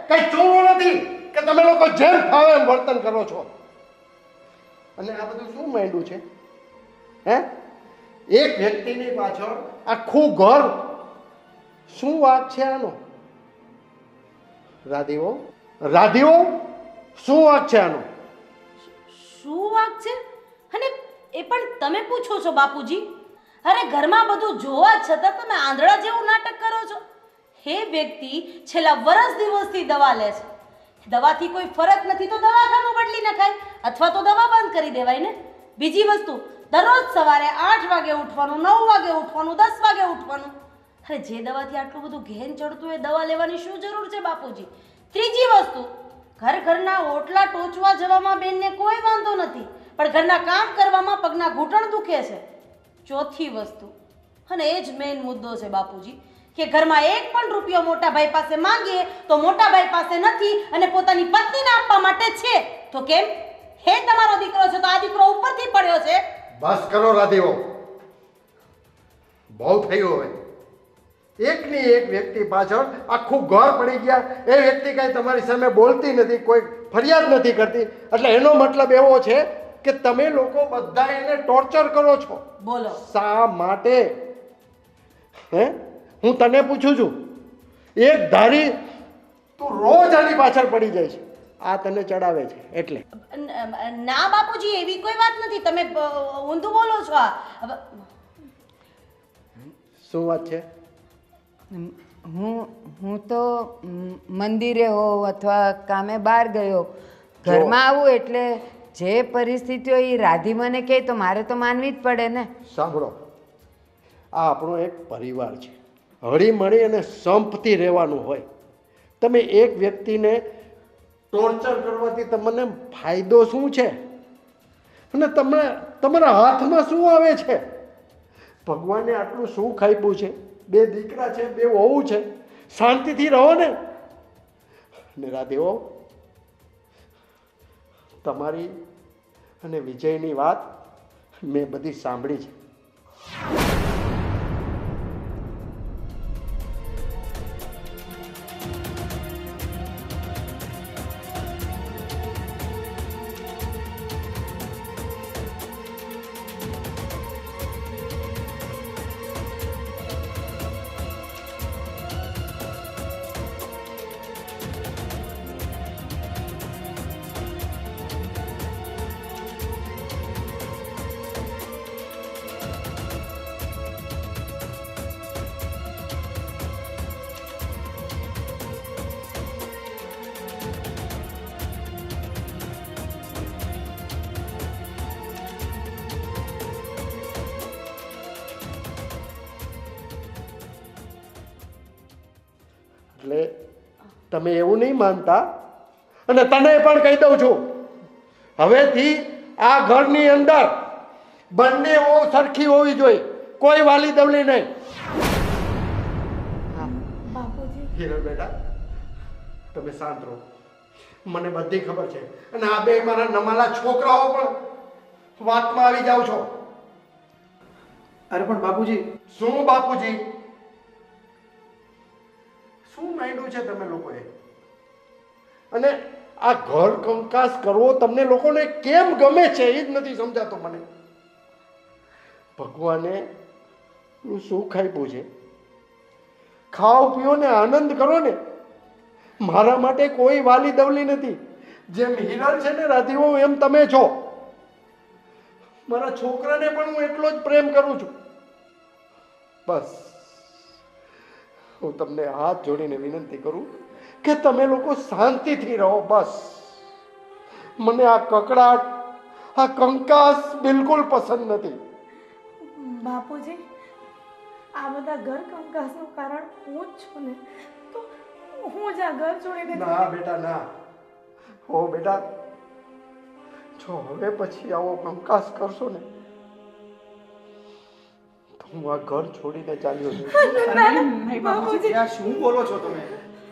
કઈ ચોરું નથી કે તમે લોકો જેમ ફાવે એમ વર્તન કરો છો. અને આ બધું શું માંડ્યું છે? હે, એક વ્યક્તિની પાછળ આખું ઘર. શું વાત છે આનો? રાધીઓ, રાધીઓ, શું વાત છે આનો? શું વાક છે? અને એ પણ તમે પૂછો છો બાપુજી? અરે ઘરમાં બધું જોવા છતાં તમે આંધળા જેવું નાટક કરો છો. હે વ્યક્તિ છેલ્લા વર્ષ દિવસથી દવા લે છે. દવાથી કોઈ ફરક નથી તો દવાખાનું બદલી નખાય અથવા તો દવા બંધ કરી દેવાય ને. બીજી વસ્તુ, દરરોજ સવારે 8 વાગે ઉઠવાનું, 9 વાગે ઉઠવાનું, 10 વાગે ઉઠવાનું. અરે જે દવાથી આટલું બધું ઘેન ચડતું એ દવા લેવાની શું જરૂર છે બાપુજી? ત્રીજી વસ્તુ, ઘરના ઓટલા ટોચવા જવામાં બેનને કોઈ વાંધો નથી, પણ ઘરના કામ કરવામાં પગના ઘૂંટણ દુખે છે. ચોથી વસ્તુ, અને એ જ મેઇન મુદ્દો છે બાપુજી, કે ઘરમાં એક પણ રૂપિયો મોટા ભાઈ પાસે માંગીએ તો મોટા ભાઈ પાસે નથી અને પોતાની પત્નીને આપવા માટે છે. તો કેમ? હે તમારો દીકરો છે તો આ દીકરો ઉપરથી પડ્યો છે. બસ કરો રાધીઓ, બહુ થયું. હવે એકની એક વ્યક્તિ પાછળ આખું ઘર પડી ગયા. એ વ્યક્તિ કઈ તમારી સામે બોલતી નથી, કોઈ ફરિયાદ નથી કરતી, એટલે એનો મતલબ એવો છે કે તમે લોકો બધા એને ટોર્ચર કરો છો. બોલો. શા માટે? હે, હું તને પૂછું છું. એક ધારી તું રોજ આની પાછળ પડી જાય છે, આ તને ચડાવે છે એટલે. ના બાપુજી, એવી કોઈ વાત નથી. તમે ઊંધું બોલો છો. શું વાત છે? હું તો મંદિરે હોઉં અથવા કામે બહાર ગયો, ઘરમાં આવું એટલે જે પરિસ્થિતિ હોય એ રાધી મને કહે તો મારે તો માનવી જ પડે ને. સાંભળો, આ આપણો એક પરિવાર છે, હળી મળી અને સંપથી રહેવાનું હોય. તમે એક વ્યક્તિને ટોર્ચર કરવાથી તમને ફાયદો શું છે? અને તમને તમારા હાથમાં શું આવે છે? ભગવાને આટલું સુખ આપ્યું છે, 2 દીકરા છે, 2 વહુ છે, શાંતિથી રહો ને. ને રાધેઓ, તમારી અને વિજયની વાત મેં બધી સાંભળી છે. એટલે તમે એવું નહીં માનતા, અને તને પણ કહી દઉં છું, હવેથી આ ઘરની અંદર બંને વહુ સરખી હોવી જોઈએ, કોઈ વાલી દવલી નહીં. બાપુજી, હિરલ બેટા, તમે શાંત રહો. મને બધી ખબર છે, અને આ બે મારા નમાલા છોકરાઓ પણ વાતમાં આવી જાવ છો. અરે પણ બાપુજી, શું બાપુજી? શું માંડ્યું છે તમે લોકોએ? અને આ ઘર કંકાસ કરવો તમને લોકોને કેમ ગમે છે એ જ નથી સમજાતો મને. ભગવાને સુખ આપ્યું છે, ખાઓ પીઓ ને આનંદ કરો ને. મારા માટે કોઈ વાલી દવલી નથી. જેમ હિરલ છે ને રાધીઓ, એમ તમે છો. મારા છોકરાને પણ હું એટલો જ પ્રેમ કરું છું. બસ હું તમને હાથ જોડીને વિનંતી કરું કે તમે લોકો શાંતિથી રહો. બસ મને આ કકડાટ, આ કંકાસ બિલકુલ પસંદ નથી. બાપુજી, આ બધા ઘર કંકાસનું કારણ હું જ છું ને, તો હું જ આ ઘર છોડીને ના બેટા ના. ઓ બેટા, જો હવે પછી આવો કંકાસ કરશો ને તો હું આ ઘર છોડીને ચાલ્યો જઈશ. નહીં બાપુજી, આ શું બોલો છો તમે?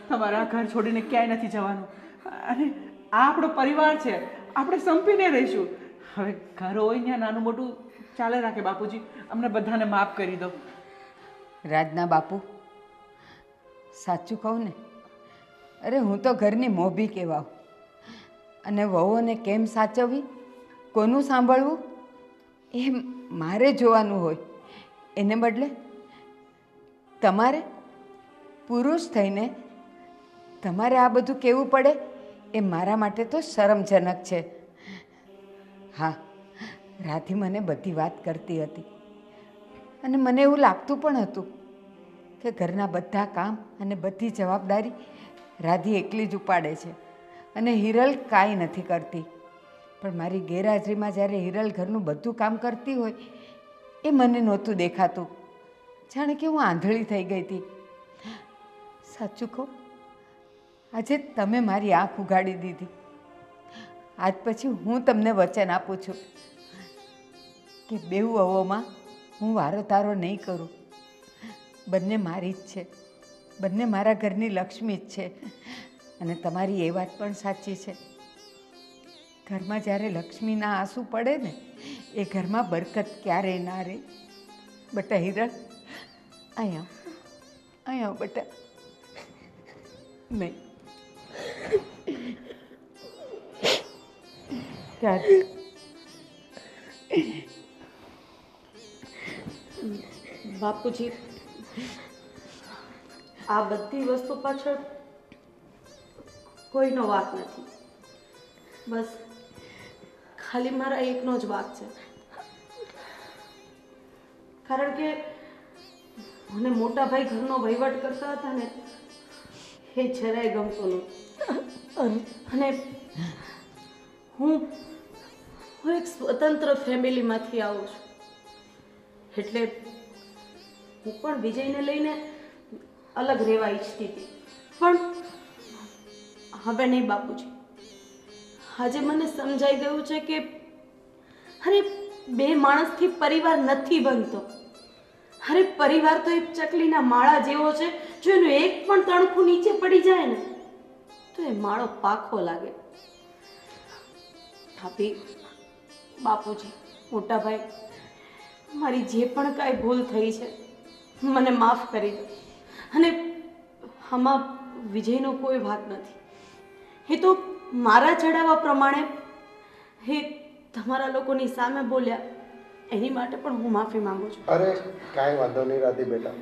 તમારા ઘર છોડીને ક્યાંય નથી જવાનું. અને આ આપણો પરિવાર છે, આપણે સંપીને રહીશું. હવે ઘર હોય ત્યાં નાનું મોટું ચાલે રાખે બાપુજી. અમને બધાને માફ કરી દો. રાજના બાપુ, સાચું કહું ને, અરે હું તો ઘરની મોભી કહેવાઉં. અને વહુઓને કેમ સાચવવી, કોનું સાંભળવું, એ મારે જોવાનું હોય. એને બદલે તમારે પુરુષ થઈને તમારે આ બધું કહેવું પડે, એ મારા માટે તો શરમજનક છે. હા, રાધી મને બધી વાત કરતી હતી અને મને એવું લાગતું પણ હતું કે ઘરના બધા કામ અને બધી જવાબદારી રાધી એકલી જ ઉપાડે છે અને હિરલ કાંઈ નથી કરતી. પણ મારી ગેરહાજરીમાં જ્યારે હિરલ ઘરનું બધું કામ કરતી હોય એ મને નહોતું દેખાતું. જાણે કે હું આંધળી થઈ ગઈ હતી. સાચું કહું, આજે તમે મારી આંખ ઉઘાડી દીધી. આજ પછી હું તમને વચન આપું છું કે બેઉ વહુઓમાં હું વારો તારો નહીં કરું. બંને મારી જ છે, બંને મારા ઘરની લક્ષ્મી જ છે. અને તમારી એ વાત પણ સાચી છે, ઘરમાં જ્યારે લક્ષ્મીના આંસુ પડે ને એ ઘરમાં બરકત ક્યારેય ના રહે. બેટા હિરલ, અહીંયા બેટા. નહીં ત્યારે બાપુજી, આ બધી વસ્તુ પાછળ કોઈનો વાંક નથી. બસ ખાલી મારા એકનો જ વાંક છે. કારણ કે મને મોટા ભાઈ ઘરનો વહીવટ કરતા હતા ને, એ જરાય ગમતું નહોતું. અને હું એક સ્વતંત્ર ફેમિલીમાંથી આવું છું, એટલે હું પણ વિજયને લઈને અલગ રહેવા ઈચ્છતી હતી. પણ હવે નહીં બાપુજી, આજે મને સમજાઈ ગયું છે કે અરે બે માણસથી પરિવાર નથી બનતો. અરે પરિવાર તો એક ચકલીના માળા જેવો છે, જો એનું એક પણ તણખું નીચે પડી જાય ને તો એ માળો પાખો લાગે. ભાભી, બાપુજી, મોટા ભાઈ, મારી જે પણ કાંઈ ભૂલ થઈ છે મને માફ કરી દો. અને આમાં વિજયનો કોઈ ભાગ નથી. એ તો મારા ચડાવવા પ્રમાણે એ તમારા લોકોની સામે બોલ્યા, એની માટે પણ હું માફી માંગુ છું. અરે કાંઈ વાંધો નહીં રાધી બેટા,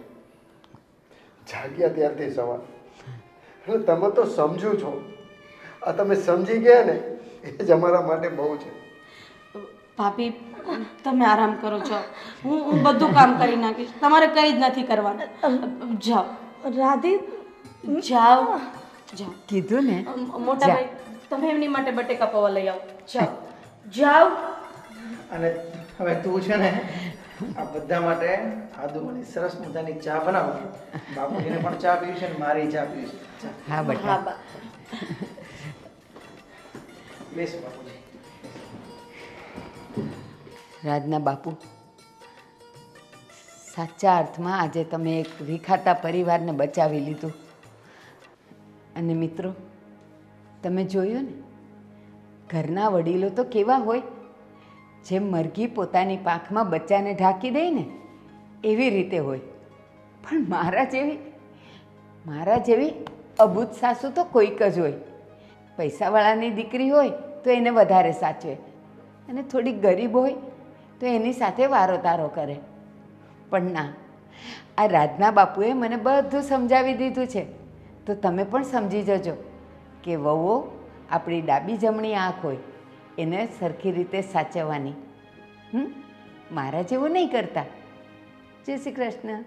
જાગ્યા ત્યારથી સવાર. એટલે તમે તો સમજો છો, આ તમે સમજી ગયા ને એ જ અમારા માટે બહુ છે. ભાભી, તમે આરામ કરો છો, હું બધું કામ કરી નાખીશ. તમારે કંઈ જ નથી કરવાનું. જાઓ રાધી, જાઓ જાઓ. કીધું ને. મોટા ભાઈ, તમે એમની માટે બટેકા પૌવા લઈ આવો. જાઓ જાઓ. અને હવે તું છે ને આ બધા માટે આદુની સરસ મજાની ચા બનાવો. બાપુજીને પણ ચા પીવી છે ને મારી ચા પીવી છે. ચા. હા હા બેટા. બા. બેસ બાપુજી. રાજના બાપુ, સાચા અર્થમાં આજે તમે એક વિખાતા પરિવારને બચાવી લીધું. અને મિત્રો, તમે જોયું ને, ઘરના વડીલો તો કેવા હોય, જેમ મરઘી પોતાની પાંખમાં બચ્ચાને ઢાંકી દે ને એવી રીતે હોય. પણ મારા જેવી અબૂત સાસુ તો કોઈક જ હોય. પૈસાવાળાની દીકરી હોય તો એને વધારે સાચવે, અને થોડીક ગરીબ હોય તો એની સાથે વારો તારો કરે. પણ ના, આ રાજના બાપુએ મને બધું સમજાવી દીધું છે. તો તમે પણ સમજી જજો કે વહુઓ આપણી ડાબી જમણી આંખ હોય, એને સરખી રીતે સાચવવાની. મારા જેવું નહીં કરતા. જય શ્રી કૃષ્ણ.